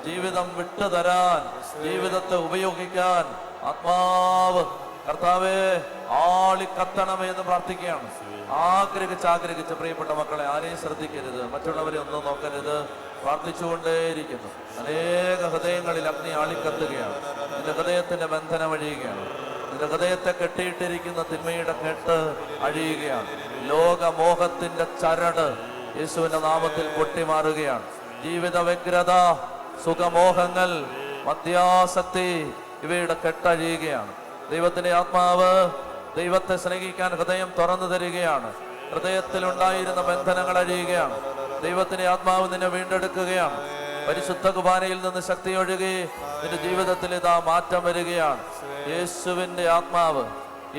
ജീവിതം വിട്ടുതരാൻ, ജീവിതത്തെ ഉപയോഗിക്കാൻ ആത്മാവ് കർത്താവേ ആളിക്കത്തണമേ എന്ന് പ്രാർത്ഥിക്കുകയാണ്. ആഗ്രഹിച്ച് പ്രിയപ്പെട്ട മക്കളെ, ആരെയും ശ്രദ്ധിക്കരുത്, മറ്റുള്ളവരെ ഒന്നും നോക്കരുത്, പ്രാർത്ഥിച്ചുകൊണ്ടേയിരിക്കുന്നു. അനേക ഹൃദയങ്ങളിൽ അഗ്നി ആളിക്കത്തുകയാണ്. നിന്റെ ഹൃദയത്തിന്റെ ബന്ധനം അഴിയുകയാണ്. നിന്റെ ഹൃദയത്തെ കെട്ടിയിട്ടിരിക്കുന്ന തിന്മയുടെ കെട്ട് അഴിയുകയാണ്. ലോകമോഹത്തിന്റെ ചരട് യേശുവിന്റെ നാമത്തിൽ പൊട്ടിമാറുകയാണ്. ജീവിത വ്യഗ്രത, സുഖമോഹങ്ങൾ, മദ്യാസക്തി ഇവയുടെ കെട്ടഴിയുകയാണ്. ദൈവത്തിന്റെ ആത്മാവ് ദൈവത്തെ സ്നേഹിക്കാൻ ഹൃദയം തുറന്നു തരികയാണ്. ഹൃദയത്തിൽ ഉണ്ടായിരുന്ന ബന്ധനങ്ങൾ അഴിയുകയാണ്. ദൈവത്തിന്റെ ആത്മാവ് നിന്നെ വീണ്ടെടുക്കുകയാണ്. പരിശുദ്ധ കുർബാനയിൽ നിന്ന് ശക്തി ഒഴുകി നിന്റെ ജീവിതത്തിൽ ഇതാ മാറ്റം വരികയാണ്. യേശുവിന്റെ ആത്മാവ്,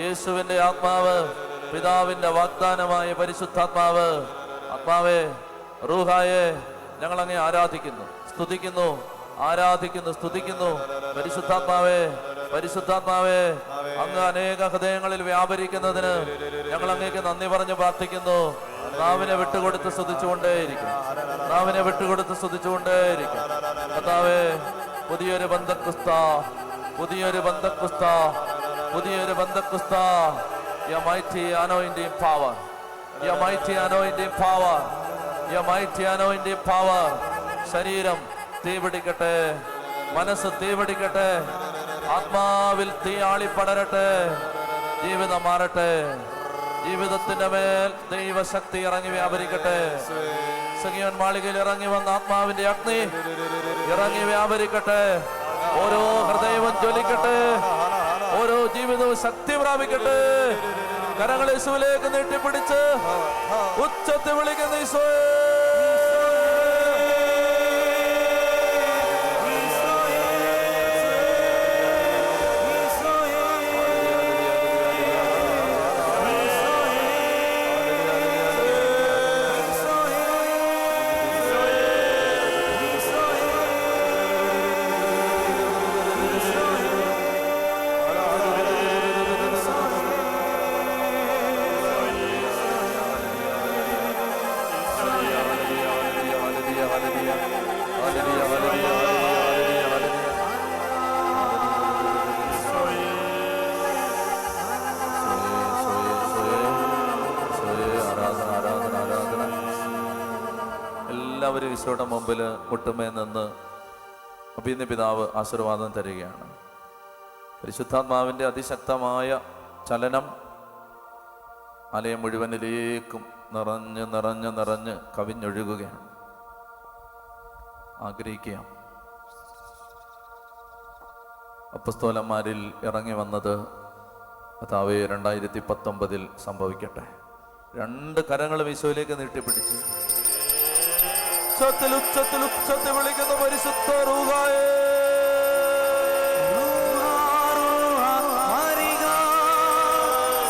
യേശുവിന്റെ ആത്മാവ്, പിതാവിന്റെ വാഗ്ദാനമായ പരിശുദ്ധാത്മാവ്, ആത്മാവേ, റൂഹായെ, ഞങ്ങൾ അങ്ങേ ആരാധിക്കുന്നു, സ്തുതിക്കുന്നു, ആരാധിക്കുന്നു, സ്തുതിക്കുന്നു. പരിശുദ്ധാത്മാവേ, പരിശുദ്ധാത്മാവേ, അങ്ങ് അനേക ഹൃദയങ്ങളിൽ വ്യാപരിക്കുന്നതിന് ഞങ്ങൾ അങ്ങേക്ക് നന്ദി പറഞ്ഞ് പ്രാർത്ഥിക്കുന്നു. നാവിനെ വിട്ടുകൊടുത്ത് സ്തുതിച്ചുകൊണ്ടേയിരിക്കും, നാവിനെ വിട്ടുകൊടുത്ത് സ്തുതിച്ചുകൊണ്ടേയിരിക്കും. കർത്താവേ, പുതിയൊരു ബന്ധക്കുസ്ത, പുതിയൊരു ബന്ധക്കുസ്ത, പുതിയൊരു ബന്ധക്കുസ്ത. Your mighty anointing power, your mighty anointing power, your mighty anointing power. ശരീരം തീപിടിക്കട്ടെ, മനസ്സ് തീപിടിക്കട്ടെ, ആത്മാവിൽ തീ ആളിപ്പടരട്ടെ, ജീവിതം മാറട്ടെ, ജീവിതത്തിന്റെ മേൽ ദൈവശക്തി ഇറങ്ങി വ്യാപരിക്കട്ടെ. സിയോൻ മാളികയിൽ ഇറങ്ങി വന്ന ആത്മാവിന്റെ അഗ്നി ഇറങ്ങി വ്യാപരിക്കട്ടെ. ഓരോ ഹൃദയവും ജ്വലിക്കട്ടെ, ഓരോ ജീവിതവും ശക്തി പ്രാപിക്കട്ടെ. കരങ്ങൾ യേശുവിലേക്ക് നീട്ടിപ്പിടിച്ച് ഉച്ചത്തിൽ വിളിക്കുന്ന ഈശോയെ, എല്ലാവരും ഈശോയുടെ മുമ്പിൽ മുട്ടുമേ നിന്ന് അഭിനന്ദ പിതാവ് ആശീർവാദം തരികയാണ്. പരിശുദ്ധാത്മാവിൻ്റെ അതിശക്തമായ ചലനം ആലയം മുഴുവനിലേക്കും നിറഞ്ഞ് നിറഞ്ഞ് നിറഞ്ഞ് കവിഞ്ഞൊഴുകുകയാണ്. ആഗ്രഹിക്കുക, അപ്പസ്തോലന്മാരിൽ ഇറങ്ങി വന്നത് കർത്താവേ 2019 സംഭവിക്കട്ടെ. രണ്ട് കരങ്ങളും ഈശോയിലേക്ക് നീട്ടിപ്പിടിച്ച് ഉച്ചത്തിൽ ഉച്ചത്തിൽ ഉച്ചത്തിൽ വിളിക്കുന്ന പരിശുദ്ധ റൂഹായേ,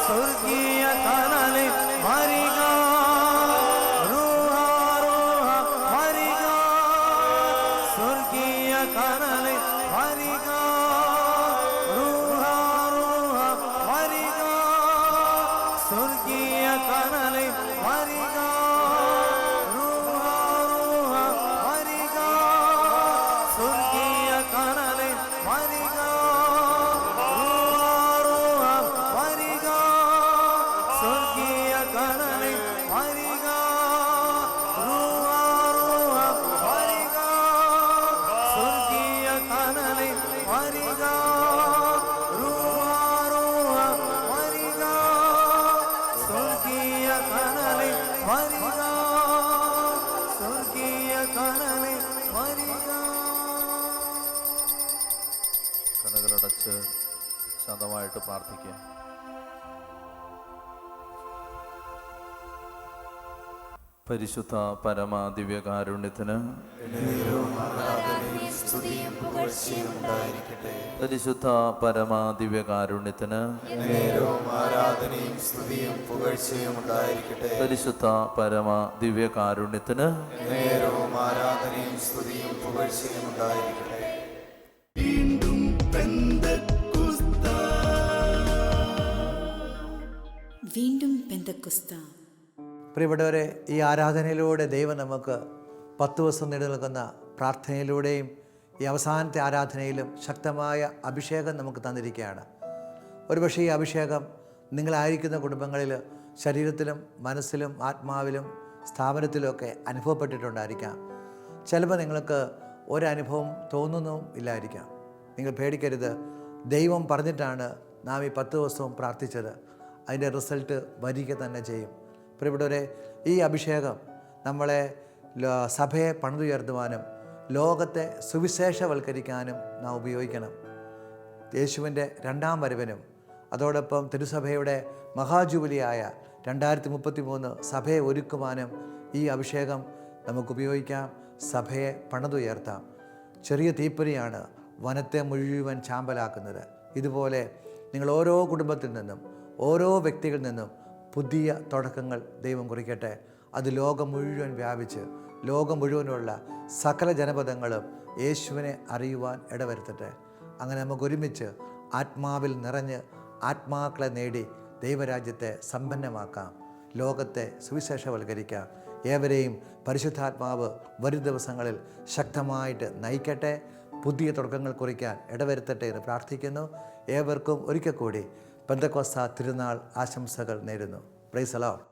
സ്വർഗീയ കനലെ മരിക, റൂഹ റൂഹ മരിക, സ്വർഗീയ സ്വർഗീയ കനലെ വരിക റൂഹ റൂഹ വരിക സ്വർഗീയ കനലെ വരിക റൂഹ റൂഹ വരിക സ്വർഗീയ കനലെ വരിക റൂഹ റൂഹ വരിക സ്വർഗീയ കനലെ വരിക റൂഹ റൂഹ വരിക സ്വർഗീയ കനലെ വരിക റൂഹ റൂഹ വരിക സ്വർഗീയ കനലെ വരിക സ്വർഗീയ കനലെ വരിക. കണ്ണുകളടച്ച് ശാന്തമായിട്ട് പ്രാർത്ഥിക്കുക. പരിശുദ്ധ പരമ ദിവ്യകാരുണ്യത്തിന് പരിശുദ്ധ പരമ ദിവ്യകാരുണ്യത്തിന് ആരാധനയും സ്തുതിയും പുകഴ്ചയും ഉണ്ടായിരിക്കട്ടെ. പരിശുദ്ധ പരമ ദിവ്യകാരുണ്യത്തിന് നേരവും ആരാധനയും സ്തുതിയും പുകഴ്ചയും ഉണ്ടായിരിക്കട്ടെ. വീണ്ടും പെന്തക്കുസ്ത. വീണ്ടും പെന്തക്കുസ്ത. പ്രിയപ്പെട്ടവരെ, ഈ ആരാധനയിലൂടെ ദൈവം നമുക്ക് 10 ദിവസം നീണ്ടു നിൽക്കുന്ന പ്രാർത്ഥനയിലൂടെയും ഈ അവസാനത്തെ ആരാധനയിലും ശക്തമായ അഭിഷേകം നമുക്ക് തന്നിരിക്കുകയാണ്. ഒരുപക്ഷെ ഈ അഭിഷേകം നിങ്ങളായിരിക്കുന്ന കുടുംബങ്ങളിൽ ശരീരത്തിലും മനസ്സിലും ആത്മാവിലും സ്ഥാപനത്തിലുമൊക്കെ അനുഭവപ്പെട്ടിട്ടുണ്ടായിരിക്കാം. ചിലപ്പോൾ നിങ്ങൾക്ക് ഒരനുഭവം തോന്നുന്നും ഇല്ലായിരിക്കാം. നിങ്ങൾ പേടിക്കരുത്. ദൈവം പറഞ്ഞിട്ടാണ് നാം ഈ 10 ദിവസവും പ്രാർത്ഥിച്ചത്. അതിൻ്റെ റിസൾട്ട് വരിക തന്നെ ചെയ്യും. പ്രിയപ്പെട്ടവരെ, ഈ അഭിഷേകം നമ്മളെ സഭയെ പണിതുയർത്തുവാനും ലോകത്തെ സുവിശേഷവൽക്കരിക്കാനും നാം ഉപയോഗിക്കണം. യേശുവിൻ്റെ 2ാം വരവിനും അതോടൊപ്പം തിരുസഭയുടെ മഹാജൂബിലിയായ 2033 സഭയെ ഒരുക്കുവാനും ഈ അഭിഷേകം നമുക്ക് ഉപയോഗിക്കാം. സഭയെ പണിതുയർത്താം. ചെറിയ തീപ്പൊരിയാണ് വനത്തെ മുഴുവൻ ചാമ്പലാക്കുന്നത്. ഇതുപോലെ നിങ്ങൾ ഓരോ കുടുംബത്തിൽ നിന്നും ഓരോ വ്യക്തികളിൽ നിന്നും പുതിയ തുടക്കങ്ങൾ ദൈവം കുറിക്കട്ടെ. അത് ലോകം മുഴുവൻ വ്യാപിച്ച് ലോകം മുഴുവനുള്ള സകല ജനപദങ്ങളും യേശുവിനെ അറിയുവാൻ ഇടവരുത്തട്ടെ. അങ്ങനെ നമുക്ക് ഒരുമിച്ച് ആത്മാവിൽ നിറഞ്ഞ് ആത്മാക്കളെ നേടി ദൈവരാജ്യത്തെ സമ്പന്നമാക്കാം. ലോകത്തെ സുവിശേഷവൽക്കരിക്കാം. ഏവരെയും പരിശുദ്ധാത്മാവ് വരും ദിവസങ്ങളിൽ ശക്തമായിട്ട് നയിക്കട്ടെ. പുതിയ തുടക്കങ്ങൾ കുറിക്കാൻ ഇടവരുത്തട്ടെ എന്ന് പ്രാർത്ഥിക്കുന്നു. ഏവർക്കും ഒരിക്കൽ കൂടി പെന്തക്കോസ്ത തിരുനാൾ ആശംസകൾ നേരുന്നു. Praise the Lord.